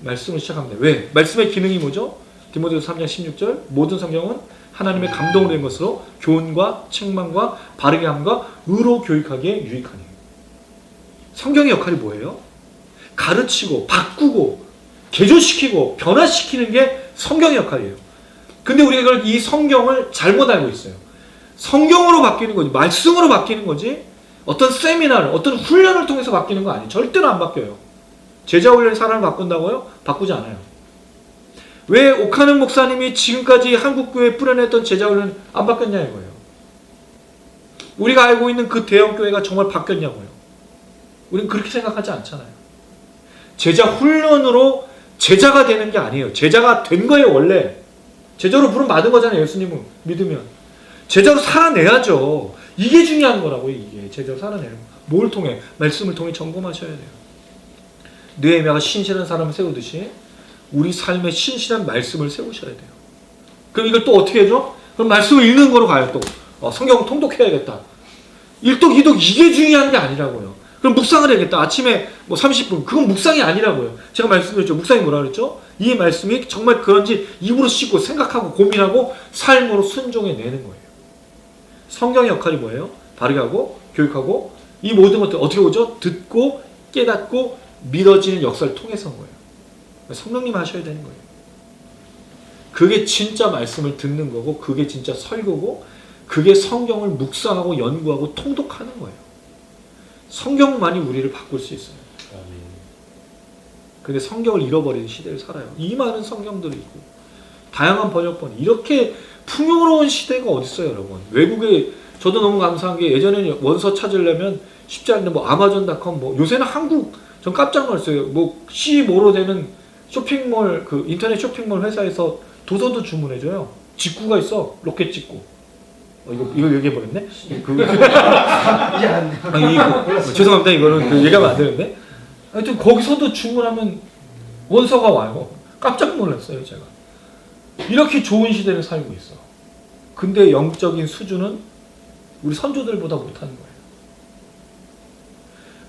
말씀을 시작합니다. 왜? 말씀의 기능이 뭐죠? 디모데후서 3장 16절, 모든 성경은 하나님의 감동으로 된 것으로 교훈과 책망과 바르게 함과 의로 교육하기에 유익하니. 성경의 역할이 뭐예요? 가르치고 바꾸고 개조시키고 변화시키는 게 성경의 역할이에요. 근데 우리가 이 성경을 잘못 알고 있어요. 성경으로 바뀌는 거지, 말씀으로 바뀌는 거지, 어떤 세미나를, 어떤 훈련을 통해서 바뀌는 거 아니에요. 절대로 안 바뀌어요. 제자 훈련이 사람을 바꾼다고요? 바꾸지 않아요. 왜 오카는 목사님이 지금까지 한국교회에 뿌려냈던 제자 훈련 안 바뀌었냐 이거예요. 우리가 알고 있는 그 대형교회가 정말 바뀌었냐고요. 우리는 그렇게 생각하지 않잖아요. 제자 훈련으로 제자가 되는 게 아니에요. 제자가 된 거예요. 원래 제자로 부름 받은 거잖아요. 예수님은 믿으면 제자로 살아내야죠. 이게 중요한 거라고요. 이게 제자로 살아내는 거. 뭘 통해? 말씀을 통해 점검하셔야 돼요. 느헤미야가 신실한 사람을 세우듯이 우리 삶에 신실한 말씀을 세우셔야 돼요. 그럼 이걸 또 어떻게 해줘? 그럼 말씀을 읽는 거로 가요. 또 성경 통독해야겠다. 일독 이독 이게 중요한 게 아니라고요. 그럼 묵상을 해야겠다. 아침에 뭐 30분. 그건 묵상이 아니라고요. 제가 말씀드렸죠. 묵상이 뭐라 그랬죠? 이 말씀이 정말 그런지 입으로 씻고 생각하고 고민하고 삶으로 순종해 내는 거예요. 성경의 역할이 뭐예요? 바르게 하고 교육하고 이 모든 것들 어떻게 오죠? 듣고 깨닫고 믿어지는 역사를 통해서 온 거예요. 성령님 하셔야 되는 거예요. 그게 진짜 말씀을 듣는 거고 그게 진짜 설교고 그게 성경을 묵상하고 연구하고 통독하는 거예요. 성경만이 우리를 바꿀 수 있어요. 근데 성경을 잃어버리는 시대를 살아요. 이 많은 성경들이 있고 다양한 번역본이 이렇게 풍요로운 시대가 어디 있어요, 여러분? 외국에 저도 너무 감사한 게 예전에는 원서 찾으려면 쉽지 않은데 뭐 아마존.com 뭐 요새는 한국 전 깜짝 놀랐어요. 뭐 C5로 되는 쇼핑몰 그 인터넷 쇼핑몰 회사에서 도서도 주문해줘요. 직구가 있어. 로켓 직구. 이거 얘기해버렸네? 죄송합니다. 이거는 얘기하면 안 되는데. 하여튼 거기서도 주문하면 원서가 와요. 깜짝 놀랐어요, 제가. 이렇게 좋은 시대를 살고 있어. 근데 영적인 수준은 우리 선조들보다 못하는 거예요.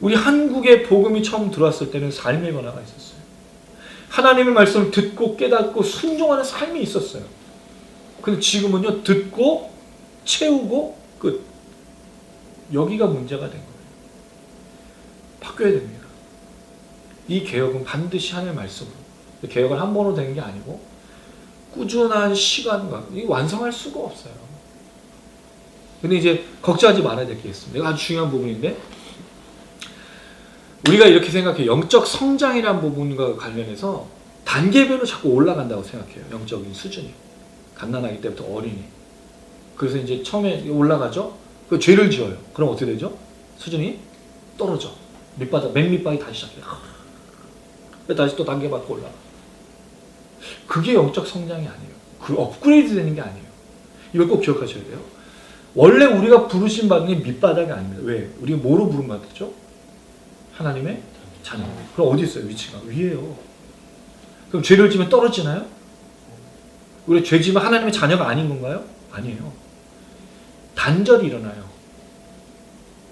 우리 한국에 복음이 처음 들어왔을 때는 삶의 변화가 있었어요. 하나님의 말씀을 듣고 깨닫고 순종하는 삶이 있었어요. 근데 지금은요, 듣고 채우고 끝. 여기가 문제가 된 거예요. 바뀌어야 됩니다. 이 개혁은 반드시 하나님의 말씀으로. 개혁을 한 번으로 되는 게 아니고 꾸준한 시간과 완성할 수가 없어요. 근데 이제 걱정하지 말아야 될 게 있습니다. 이거 아주 중요한 부분인데 우리가 이렇게 생각해요. 영적 성장이라는 부분과 관련해서 단계별로 자꾸 올라간다고 생각해요. 영적인 수준이. 갓난아기 때부터 어린이. 그래서 이제 처음에 올라가죠. 그 죄를 지어요. 그럼 어떻게 되죠? 수준이 떨어져. 밑바닥, 맨 밑바닥이 다시 시작해요. 다시 또 단계 받고 올라가. 그게 영적 성장이 아니에요. 그 업그레이드 되는 게 아니에요. 이걸 꼭 기억하셔야 돼요. 원래 우리가 부르심 받는 게 밑바닥이 아닙니다. 왜? 우리가 뭐로 부름 받았죠? 하나님의 자녀. 그럼 어디 있어요? 위치가? 위에요. 그럼 죄를 지면 떨어지나요? 우리 죄 지면 하나님의 자녀가 아닌 건가요? 아니에요. 단절이 일어나요.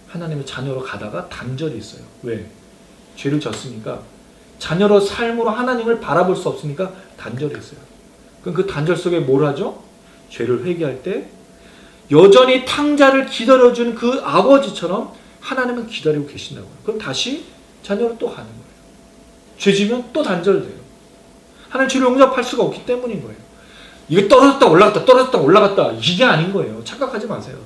하나님의 자녀로 가다가 단절이 있어요. 왜? 죄를 졌으니까 자녀로 삶으로 하나님을 바라볼 수 없으니까 단절이 있어요. 그럼 그 단절 속에 뭘 하죠? 죄를 회개할 때 여전히 탕자를 기다려주는 그 아버지처럼 하나님은 기다리고 계신다고요. 그럼 다시 자녀로 또 가는 거예요. 죄 지면 또 단절돼요. 하나님 죄를 용납할 수가 없기 때문인 거예요. 이게 떨어졌다 올라갔다 떨어졌다 올라갔다 이게 아닌 거예요. 착각하지 마세요.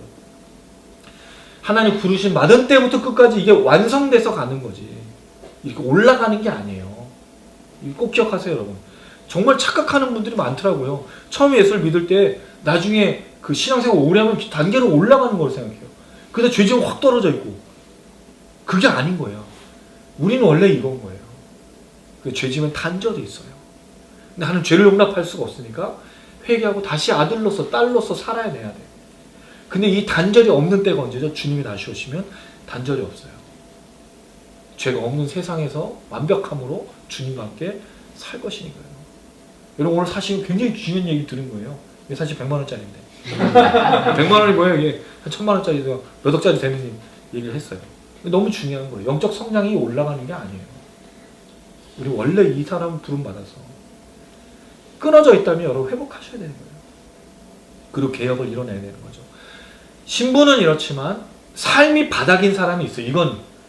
하나님 부르신 마흔 때부터 끝까지 이게 완성돼서 가는 거지. 이렇게 올라가는 게 아니에요. 이거 꼭 기억하세요, 여러분. 정말 착각하는 분들이 많더라고요. 처음에 예수를 믿을 때 나중에 그 신앙생활 오래 하면 단계로 올라가는 걸 생각해요. 근데 죄지면 확 떨어져 있고 그게 아닌 거예요. 우리는 원래 이건 거예요. 그 죄지면 단절이 있어요. 근데 하나님 죄를 용납할 수가 없으니까 회개하고 다시 아들로서 딸로서 살아야 돼야 돼. 근데 이 단절이 없는 때가 언제죠? 주님이 다시 오시면 단절이 없어요. 죄가 없는 세상에서 완벽함으로 주님과 함께 살 것이니까요. 여러분 오늘 사실 굉장히 중요한 얘기 들은 거예요. 이게 사실 100만 원짜리인데 100만 원이 뭐예요? 이게 한 1000만 원짜리도 몇 억짜리 되는 얘기를 했어요. 너무 중요한 거예요. 영적 성장이 올라가는 게 아니에요. 우리 원래 이 사람 부름 받아서 끊어져 있다면 여러분 회복하셔야 되는 거예요. 그리고 개혁을 이뤄내야 되는 거죠. 신부는 이렇지만 삶이 바닥인 사람이 있어요.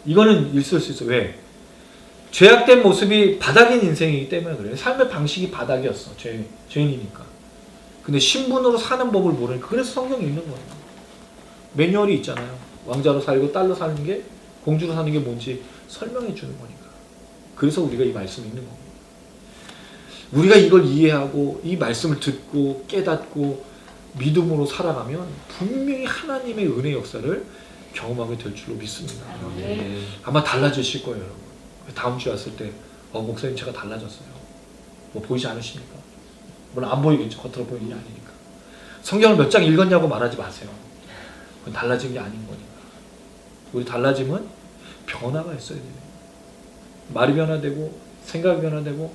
이거는 있을 수 있어요. 왜? 죄악된 모습이 바닥인 인생이기 때문에 그래요. 삶의 방식이 바닥이었어. 죄인이니까. 근데 신분으로 사는 법을 모르니까. 그래서 성경이 있는 거예요. 매뉴얼이 있잖아요. 왕자로 살고 딸로 사는 게 공주로 사는 게 뭔지 설명해 주는 거니까. 그래서 우리가 이 말씀이 있는 겁니다. 우리가 이걸 이해하고 이 말씀을 듣고 깨닫고 믿음으로 살아가면 분명히 하나님의 은혜 역사를 경험하게 될 줄로 믿습니다. 아마 달라지실 거예요, 여러분. 다음 주에 왔을 때 목사님 제가 달라졌어요. 뭐 보이지 않으십니까? 물론 안 보이겠죠. 겉으로 보이는 게 아니니까. 성경을 몇 장 읽었냐고 말하지 마세요. 그건 달라진 게 아닌 거니까. 우리 달라짐은 변화가 있어야 돼요. 말이 변화되고 생각이 변화되고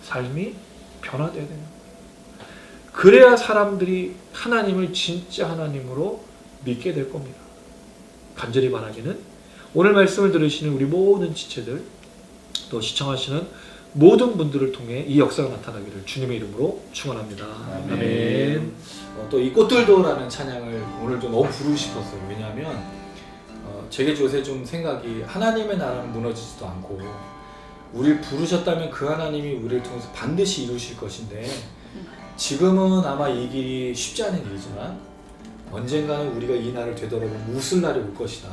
삶이 변화돼야 돼요. 그래야 사람들이 하나님을 진짜 하나님으로 믿게 될 겁니다. 간절히 바라기는 오늘 말씀을 들으시는 우리 모든 지체들, 또 시청하시는 모든 분들을 통해 이 역사가 나타나기를 주님의 이름으로 축원합니다. 아멘. 또 이 꽃들도라는 찬양을 오늘 좀 너무 부르고 싶었어요. 왜냐하면 제게 요새 좀 생각이, 하나님의 나라는 무너지지도 않고 우리를 부르셨다면 그 하나님이 우리를 통해서 반드시 이루실 것인데, 지금은 아마 이 길이 쉽지 않은 길이지만 언젠가는 우리가 이 날을 되돌아보면 웃을 날이 올 것이다.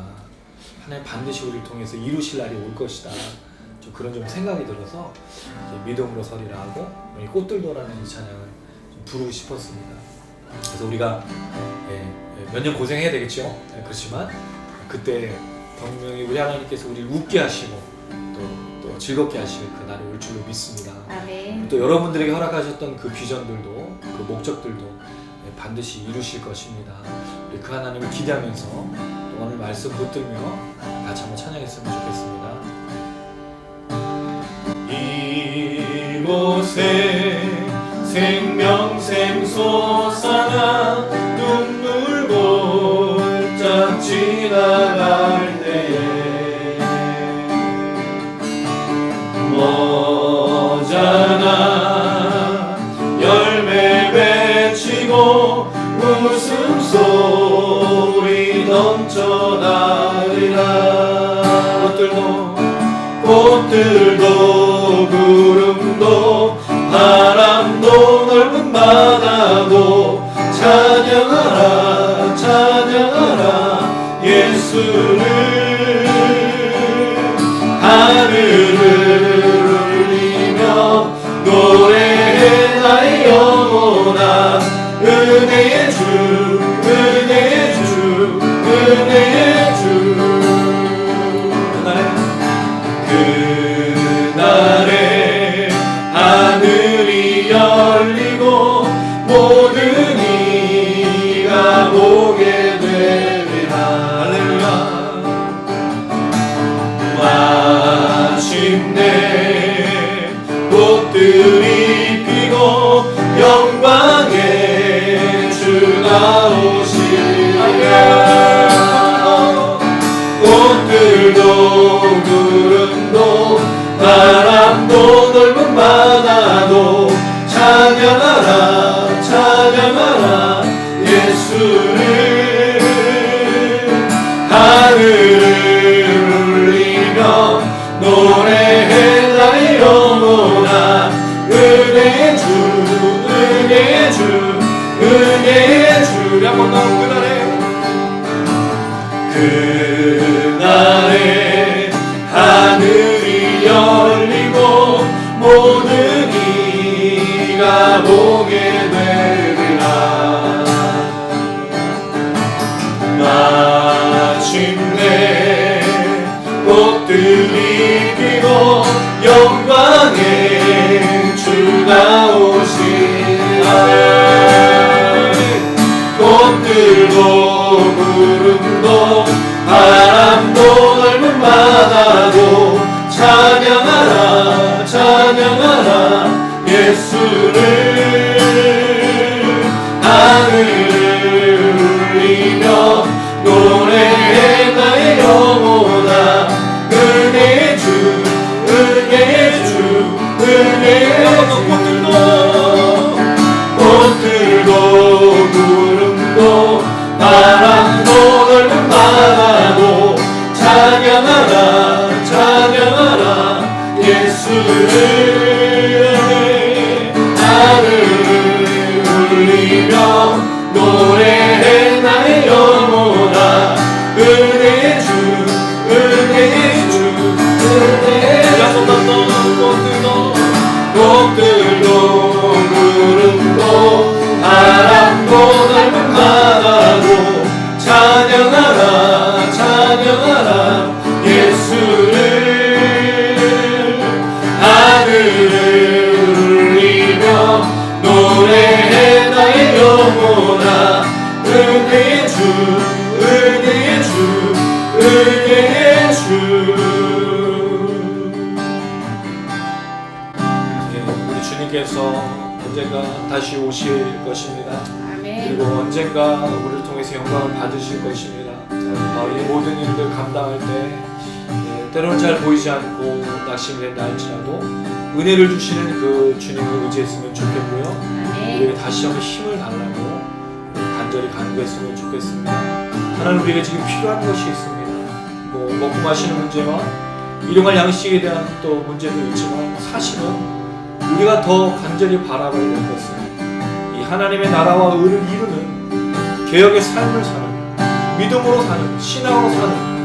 하나님 반드시 우리를 통해서 이루실 날이 올 것이다. 좀 그런 좀 생각이 들어서 믿음으로 서리라 하고 이 꽃들도라는 이 찬양을 좀 부르고 싶었습니다. 그래서 우리가 몇 년 고생해야 되겠죠. 그렇지만 그때 분명히 우리 하나님께서 우리를 웃게 하시고 또 즐겁게 하실 그 날이 올 줄로 믿습니다. 아멘. 또 여러분들에게 허락하셨던 그 비전들도, 그 목적들도 반드시 이루실 것입니다. 우리 그 하나님을 기대하면서 또 오늘 말씀 붙들며 같이 한번 찬양했으면 좋겠습니다. 이곳에 생명샘 솟아나 눈물 골짝 지나갈 때에 머자나 열매 맺히고 웃음소리 넘쳐나리라. 꽃들도 구름도 바람도 넓은 바다도 찬양하라 찬양하라 예수를. 하늘을 울리며 노래해 나의 영혼아. 은혜의 주 은혜의 주 은혜의 주. 그날에 하늘이 열리고 모든 이가 보게 되리라. 할렐루야. 마침내 꽃들이 피고 영광의 주 나오시리라. 꽃들도 구름도 바람도 넓은 바다도 찬양하라 찬양하라 예수를. 하늘을 울리며 노래해 나의 영혼아. 은혜의 주 은혜의 주 은혜의 주. 한 번 더. 그날에 하늘이 열리고 모든 이가 보게 되리라. 마침내 꽃들이 피고 영광의 주 나오시리라. 꽃들도 구름도 바람도 넓은 바다도 찬양하라 찬양하라 예수를. 하늘을 울리며 노래해 나의 영혼아. 은혜의 주 은혜의 주 은혜의 주. 꽃들도 구름도 바람도 넓은 바다도 찬양하라 찬양하라 예수를. 하늘을 울리며 노래해 나의 영혼아. 은혜의 주 은혜의 주 은혜의 주. 꽃들도 구름도 바람도 넓은 바다도 찬양하라 찬양하라 예수를. 하늘을 울리며 노래해 나의 영혼아. 은혜의 주 은혜의 주 은혜의 주. 우리 주님께서 언젠가 다시 오실 것입니다. 아멘. 그리고 언젠가 우리를 통해서 영광을 받으실 것입니다. 이 모든 일들 감당할 때 때로는 잘 보이지 않고 낙심이 된다 할지라도 은혜를 주시는 그 주님을 의지했으면 좋겠고요. 우리에게 다시 한번 힘을 달라고 간절히 간구했으면 좋겠습니다. 하나님, 우리에게 지금 필요한 것이 있습니다. 뭐 먹고 마시는 문제와 일용할 양식에 대한 또 문제도 있지만 사실은 우리가 더 간절히 바라봐야 될 것은 이 하나님의 나라와 의를 이루는 개혁의 삶을 사는, 믿음으로 사는, 신앙으로 사는,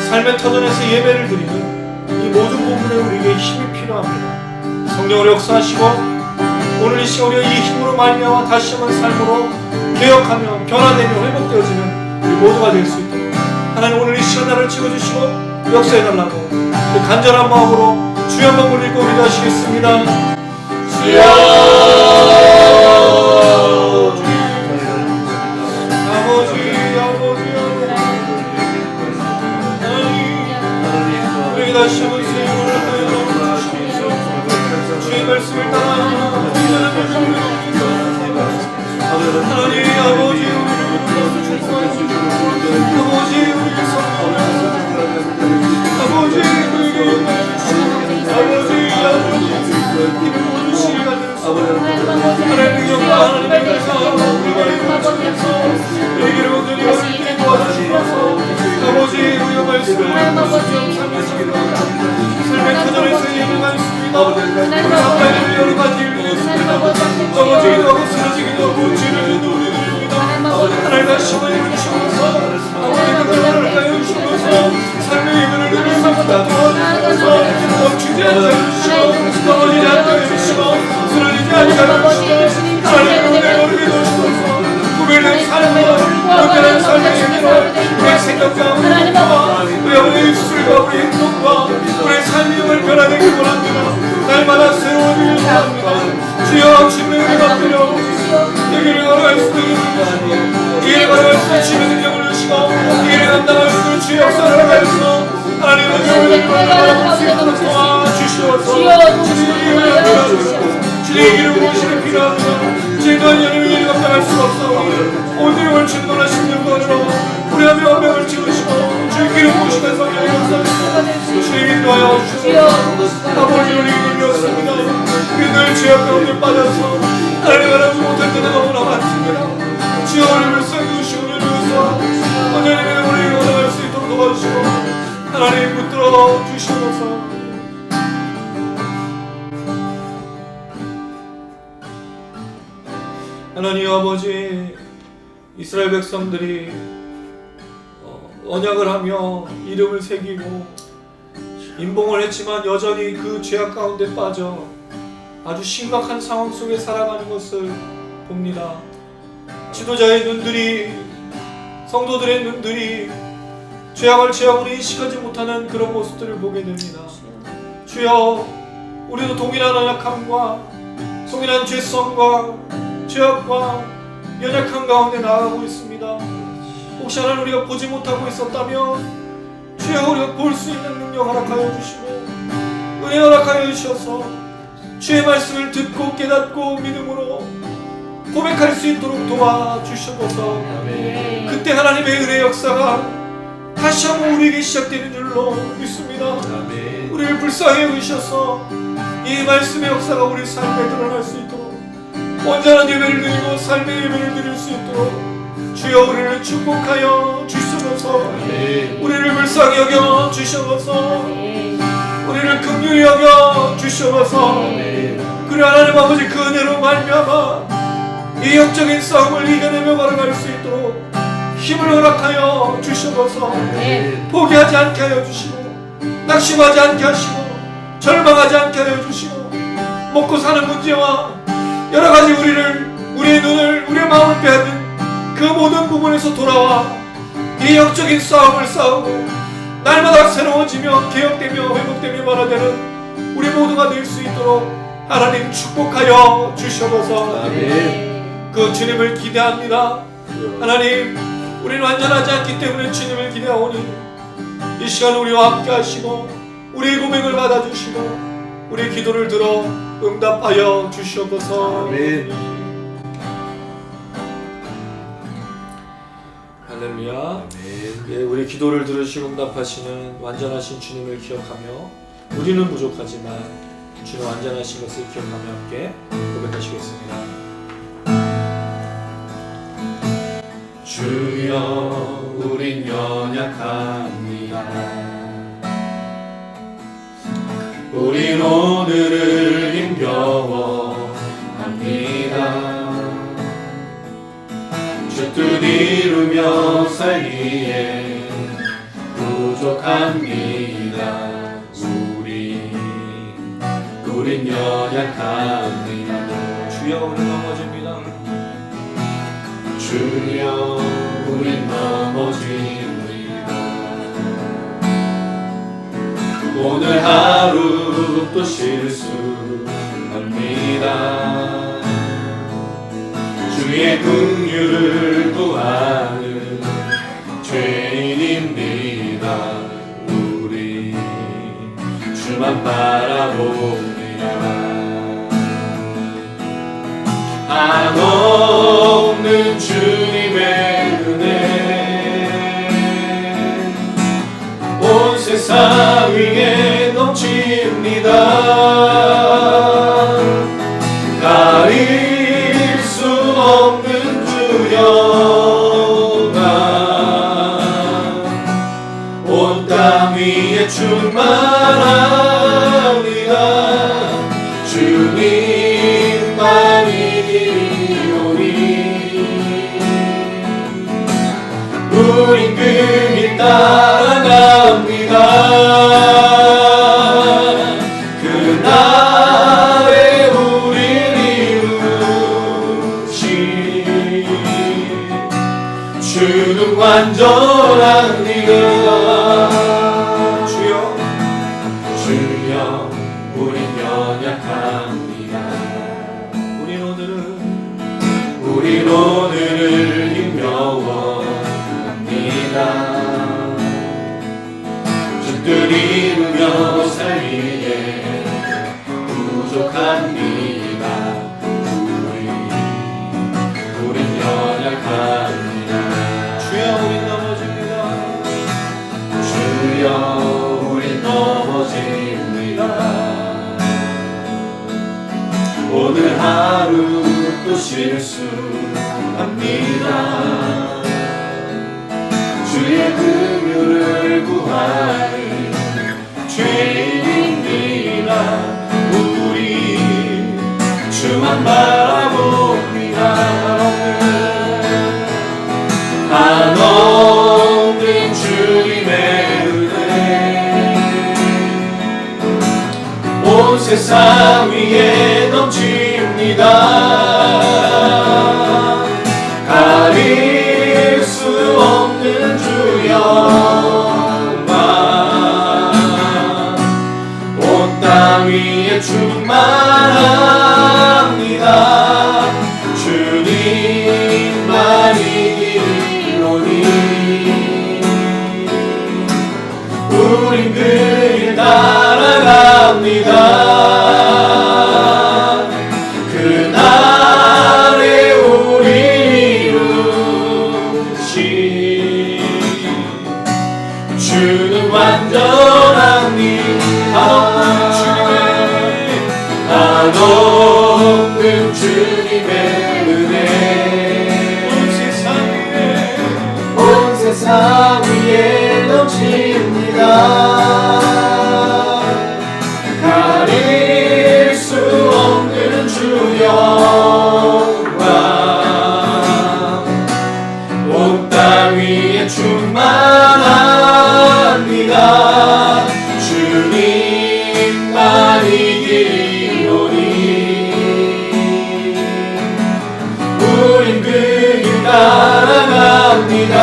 삶의 터전에서 예배를 드리는 이 모든 부분에 우리에게 힘이 필요합니다. 성령으로 역사하시고 오늘 이 시간 우리가 이 힘으로 말미암아 다시 한번 삶으로 개혁하며 변화되며 회복되어지는 우리 모두가 될 수 있도록 하나님, 오늘 이 시간 나를 찍어주시고 역사해달라고 우리 간절한 마음으로 주여 한번 부르고 우리도 하시겠습니다. 주여! 다시 한번 세임을 하여 주의 말씀을 따라 하나님 아버지, 아버지 우리를 사랑하여 아버지 우리에게 아버지 이를 모두 시간을 하나님의 영광, 하나님의 감사 우리가 이루어지면서 우리에게 온전히 어렵게 도와주시면서 아버지 우리가 말씀을 삶의 터전에서 예배가 있습니다. 우리 앞에는 여러 가지 일들이 있습니다. 넘어지기도 하고 쓰러지기도 하고 죄를 누리기도 합니다. 하나님 다시 한번 이루시면서 아버지 그들을 가여 주시면서 삶의 예배를 누릴 수 있도록 도와주시면서 멈추지 않게 해주시고 넘어지지 않게 해주시고 쓰러지지 않게 해주시고 하나님 은혜를 어르게 도와주셔서 구별된 삶과 온전한 삶의 예배로 우리의 생각과 우리의 마음과 우리의 입술과 우리의 행동과 우리의 삶의 영을 변화되길 원합니다. 날마다 새로워지길 원합니다. 주여, 주님의 은혜가 필요하고 이 길을 걸어갈 수 있는 이 길을 걸어갈 수 있는 주님의 능력을 주시고 이 길을 감당할 수 있는 주의 역사를 하여서 하나님의 은혜를 걸어갈 수 있도록 도와주시옵소서. 주님의 길을 무엇이 필요합니다. 제가 연을 위해 감당할 수가 없어 오늘 월ችን 놀라신 영광으로 우리 앞에 언명을 찍으시고 주의 길을 무엇이면서 여기 역사하시고 주의 인도하여 주시옵소서. 아버지, 우리 이름이었습니다. 우리들 죄악 가운데 빠져서 하나님 알아보지 못할 때가 너무나 많습니다. 주여, 우리를 불쌍히 주시고 우리를 위해서 하나님의 우리를 올라갈 수 있도록 도와주시고 하나님 붙들어 주시옵소서. 하나님 아버지, 이스라엘 백성들이 언약을 하며 이름을 새기고 임봉을 했지만 여전히 그 죄악 가운데 빠져 아주 심각한 상황 속에 살아가는 것을 봅니다. 지도자의 눈들이, 성도들의 눈들이 죄악을 죄악으로 인식하지 못하는 그런 모습들을 보게 됩니다. 주여, 우리도 동일한 언약함과 동일한 죄성과 죄악과 연약한 가운데 나아가고 있습니다. 혹시 하나님 우리가 보지 못하고 있었다면 주여, 우리가 볼 수 있는 능력 허락하여 주시고 은혜 허락하여 주셔서 주의 말씀을 듣고 깨닫고 믿음으로 고백할 수 있도록 도와주셔서 그때 하나님의 은혜 역사가 다시 한번 우리에게 시작되는 줄로 믿습니다. 우리를 불쌍히 여기셔서 이 말씀의 역사가 우리 삶에 드러날 수 있도록 온전한 예배를 드리고 삶의 예배를 드릴 수 있도록 주여, 우리를 축복하여 주시옵소서. 우리를 불쌍히 여겨 주시옵소서. 우리를 긍휼히 여겨 주시옵소서. 그래 하나님 아버지, 그 은혜로 말미암아 이 영적인 싸움을 이겨내며 걸어갈 수 있도록 힘을 허락하여 주시옵소서. 포기하지 않게 하여 주시고 낙심하지 않게 하시고 절망하지 않게 하여 주시고 먹고 사는 문제와 여러 가지 우리의 눈을, 우리의 마음을 빼앗는 그 모든 부분에서 돌아와 이 영적인 싸움을 싸우고 날마다 새로워지며 개혁되며 회복되며 변화되는 우리 모두가 될 수 있도록 하나님 축복하여 주시옵소서. 그 주님을 기대합니다. 하나님, 우리는 완전하지 않기 때문에 주님을 기대하오니 이 시간 우리와 함께 하시고 우리의 고백을 받아주시고 우리의 기도를 들어 응답하여 주시옵소서. 아멘. 할렐루야. 아멘. 예, 우리 기도를 들으시고 응답하시는 완전하신 주님을 기억하며 우리는 부족하지만 주는 완전하신 것을 기억하며 함께 고백하시겠습니다. 주여 우린 연약합니다. 우린 오늘을 힘겨워합니다. 주 뜻 이루며 살기에 부족합니다. 우린 연약합니다. 주여 우리 넘어집니다. 주여 우린 넘어집니다. 오늘 하루 또 실수합니다. 주의 긍휼을 구하는 죄인입니다. 우리 주만 바라봅니다. 한없는 주님의 은혜 온 세상 위에 넘칩니다. 가릴 수 없는 주여가 온 땅 위에 충만합니다. 주님만이 우린 그 길 따라갑니다. 그날에 우리를 이루신 주는 완전한 네가. 주여 우린 연약합니다. 우린 오늘을 힘겨워합니다. 주 뜻 이루며 살기에 부족합니다. 우린 연약합니다. 주여 우리 넘어집니다. 주여 우린 넘어집니다. 오늘 하루 또 실수합니다. 주의 긍휼을 구하는 죄인입니다. 우리 주만 바라봅니다. 한없는 주님의 은혜 온 세상 위에 넘칩니다. 가릴 수 없는 주여만 온 땅 위에 충만합니다. 주님만이 이기로니 우린 그 길 따라갑니다. 그날에 우리 이루신 주는 완전한 네 한없는 주님의 은혜 온 세상 위에 넘칩니다. 가릴 수 없는 주여와 온 땅 위에 충만합니다. 주님만 이기노니 우린 그 길 따라갑니다.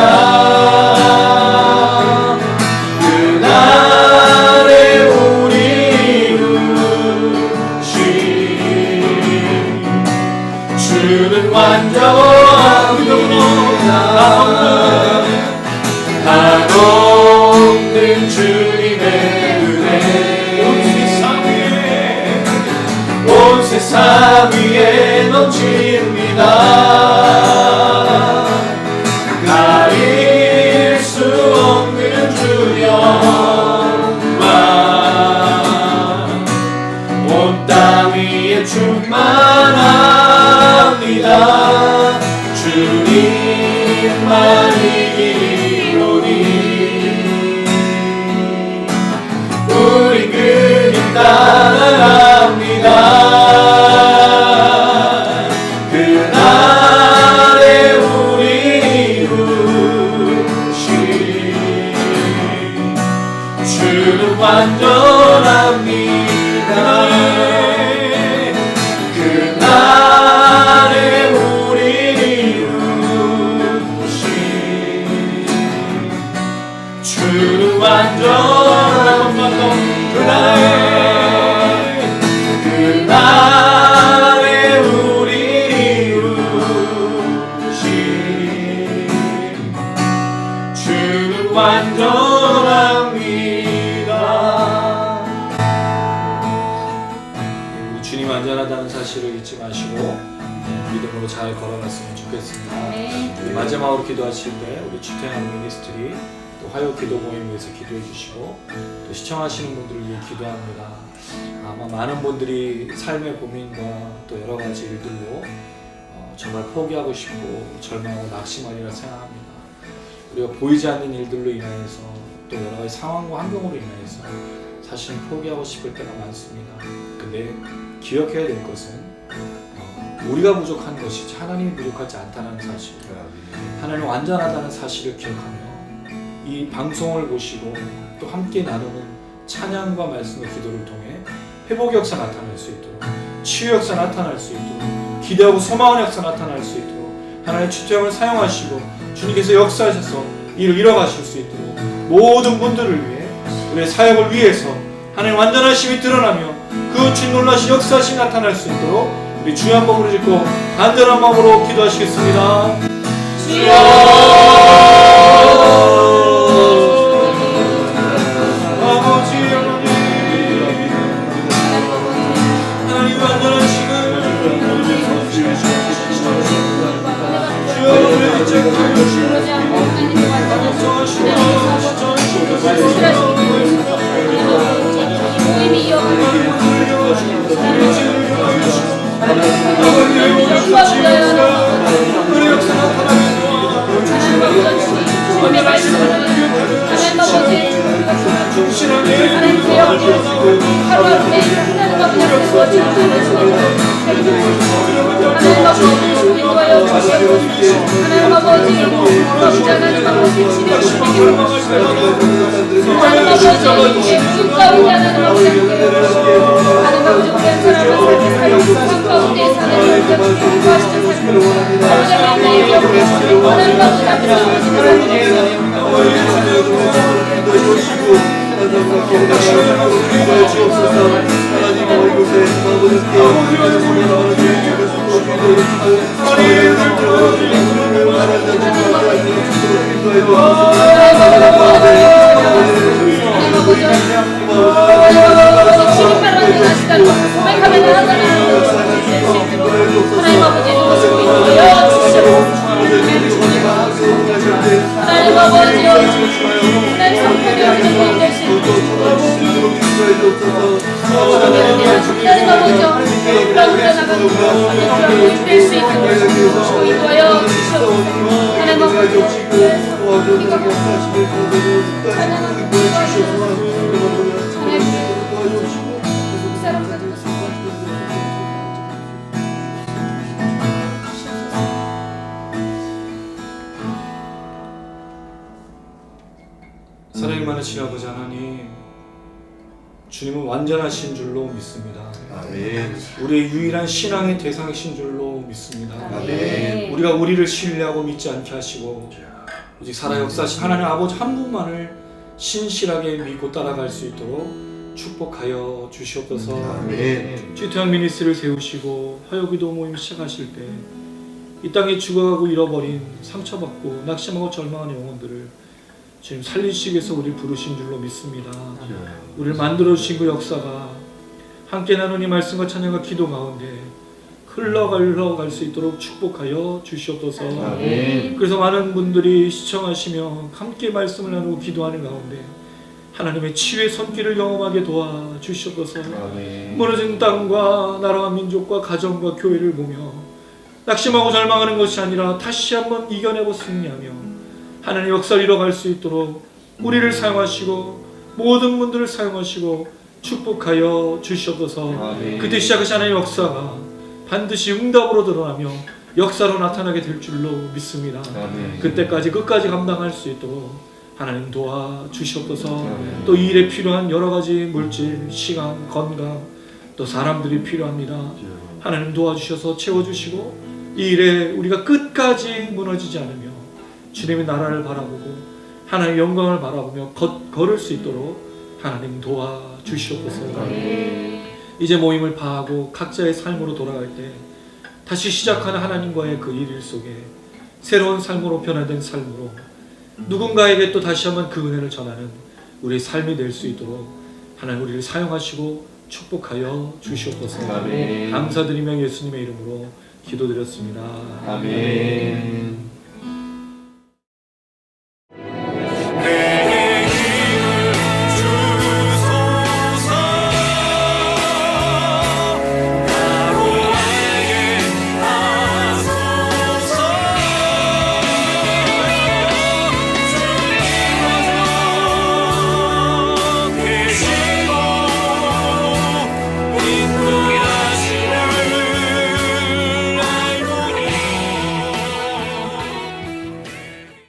주는 완전합니다. 한없는 주님의 은혜 온 세상 위에 넘칩니다. 가릴 주님만 이기노니 우리 그님 따라갑니다. 그날에 우리 이루시 주는 완전합니다. 그날에 우리 이루시 주는 완전합니다. 그날에 우리 이루시 주는 완전합니다. 우리 주님 완전하다는 사실을 잊지 마시고 믿음으로 잘 걸어갔으면 좋겠습니다. 우리 마지막으로 기도하실 때 우리 주태양 미니스트리 또 화요 기도 모임 위해서 기도해 주시고 또 시청하시는 분들을 위해 기도합니다. 아마 많은 분들이 삶의 고민과 또 여러 가지 일들로 정말 포기하고 싶고 절망하고 낙심하리라 생각합니다. 우리가 보이지 않는 일들로 인하여서 또 여러 가지 상황과 환경으로 인하여서 사실은 포기하고 싶을 때가 많습니다. 근데 기억해야 될 것은 우리가 부족한 것이지 하나님이 부족하지 않다는 사실, 하나님은 완전하다는 사실을 기억하며 이 방송을 보시고 또 함께 나누는 찬양과 말씀과 기도를 통해 회복 역사 나타날 수 있도록, 치유 역사 나타날 수 있도록, 기대하고 소망의 역사 나타날 수 있도록 하나님의 주태형을 사용하시고 주님께서 역사하셔서 이를 이뤄가실 수 있도록 모든 분들을 위해 우리의 사역을 위해서 하나님의 완전하심이 드러나며 그 주님 놀라신 역사하심이 나타날 수 있도록 우리 주여 한 마음으로 짓고 간절한 마음으로 기도하시겠습니다. 주여 아버지 하나님 완전하심을 주여 우리의 죄를 사랑이 많으신 아버지 하나님, 주님은 완전하신 줄로 믿습니다. 아멘. 우리의 유일한 신앙의 대상이신 줄로 믿습니다. 아멘. 우리가 우리를 신뢰하고 믿지 않게 하시고 오직 살아 역사하신 하나님 아버지 한 분만을 신실하게 믿고 따라갈 수 있도록 축복하여 주시옵소서. 아멘. 주태양 미니스트리를 세우시고 화요기도 모임 시작하실 때 이 땅에 죽어가고 잃어버린 상처받고 낙심하고 절망하는 영혼들을 주님 살리시기 위해서 우리를 부르신 줄로 믿습니다. 우리를 만들어주신 그 역사가 함께 나눈 이 말씀과 찬양과 기도 가운데 흘러갈 수 있도록 축복하여 주시옵소서. 아멘. 그래서 많은 분들이 시청하시며 함께 말씀을 나누고 기도하는 가운데 하나님의 치유의 손길을 경험하게 도와주시옵소서. 아멘. 무너진 땅과 나라와 민족과 가정과 교회를 보며 낙심하고 절망하는 것이 아니라 다시 한번 이겨내고 승리하며 하나님 역사를 이뤄갈 수 있도록 우리를 사용하시고 모든 분들을 사용하시고 축복하여 주시옵소서. 아멘. 그때 시작하신 하나님의 역사가 반드시 응답으로 드러나며 역사로 나타나게 될 줄로 믿습니다. 아멘. 그때까지 끝까지 감당할 수 있도록 하나님 도와주시옵소서. 아멘. 또 이 일에 필요한 여러 가지 물질, 시간, 건강, 또 사람들이 필요합니다. 하나님 도와주셔서 채워주시고 이 일에 우리가 끝까지 무너지지 않으며 주님의 나라를 바라보고 하나님의 영광을 바라보며 걸을 수 있도록 하나님 도와주시옵소서. 아멘. 이제 모임을 파하고 각자의 삶으로 돌아갈 때 다시 시작하는 하나님과의 그 일 속에 새로운 삶으로 변화된 삶으로 누군가에게 또 다시 한번 그 은혜를 전하는 우리의 삶이 될 수 있도록 하나님 우리를 사용하시고 축복하여 주시옵소서. 아멘. 감사드리며 예수님의 이름으로 기도드렸습니다. 아멘.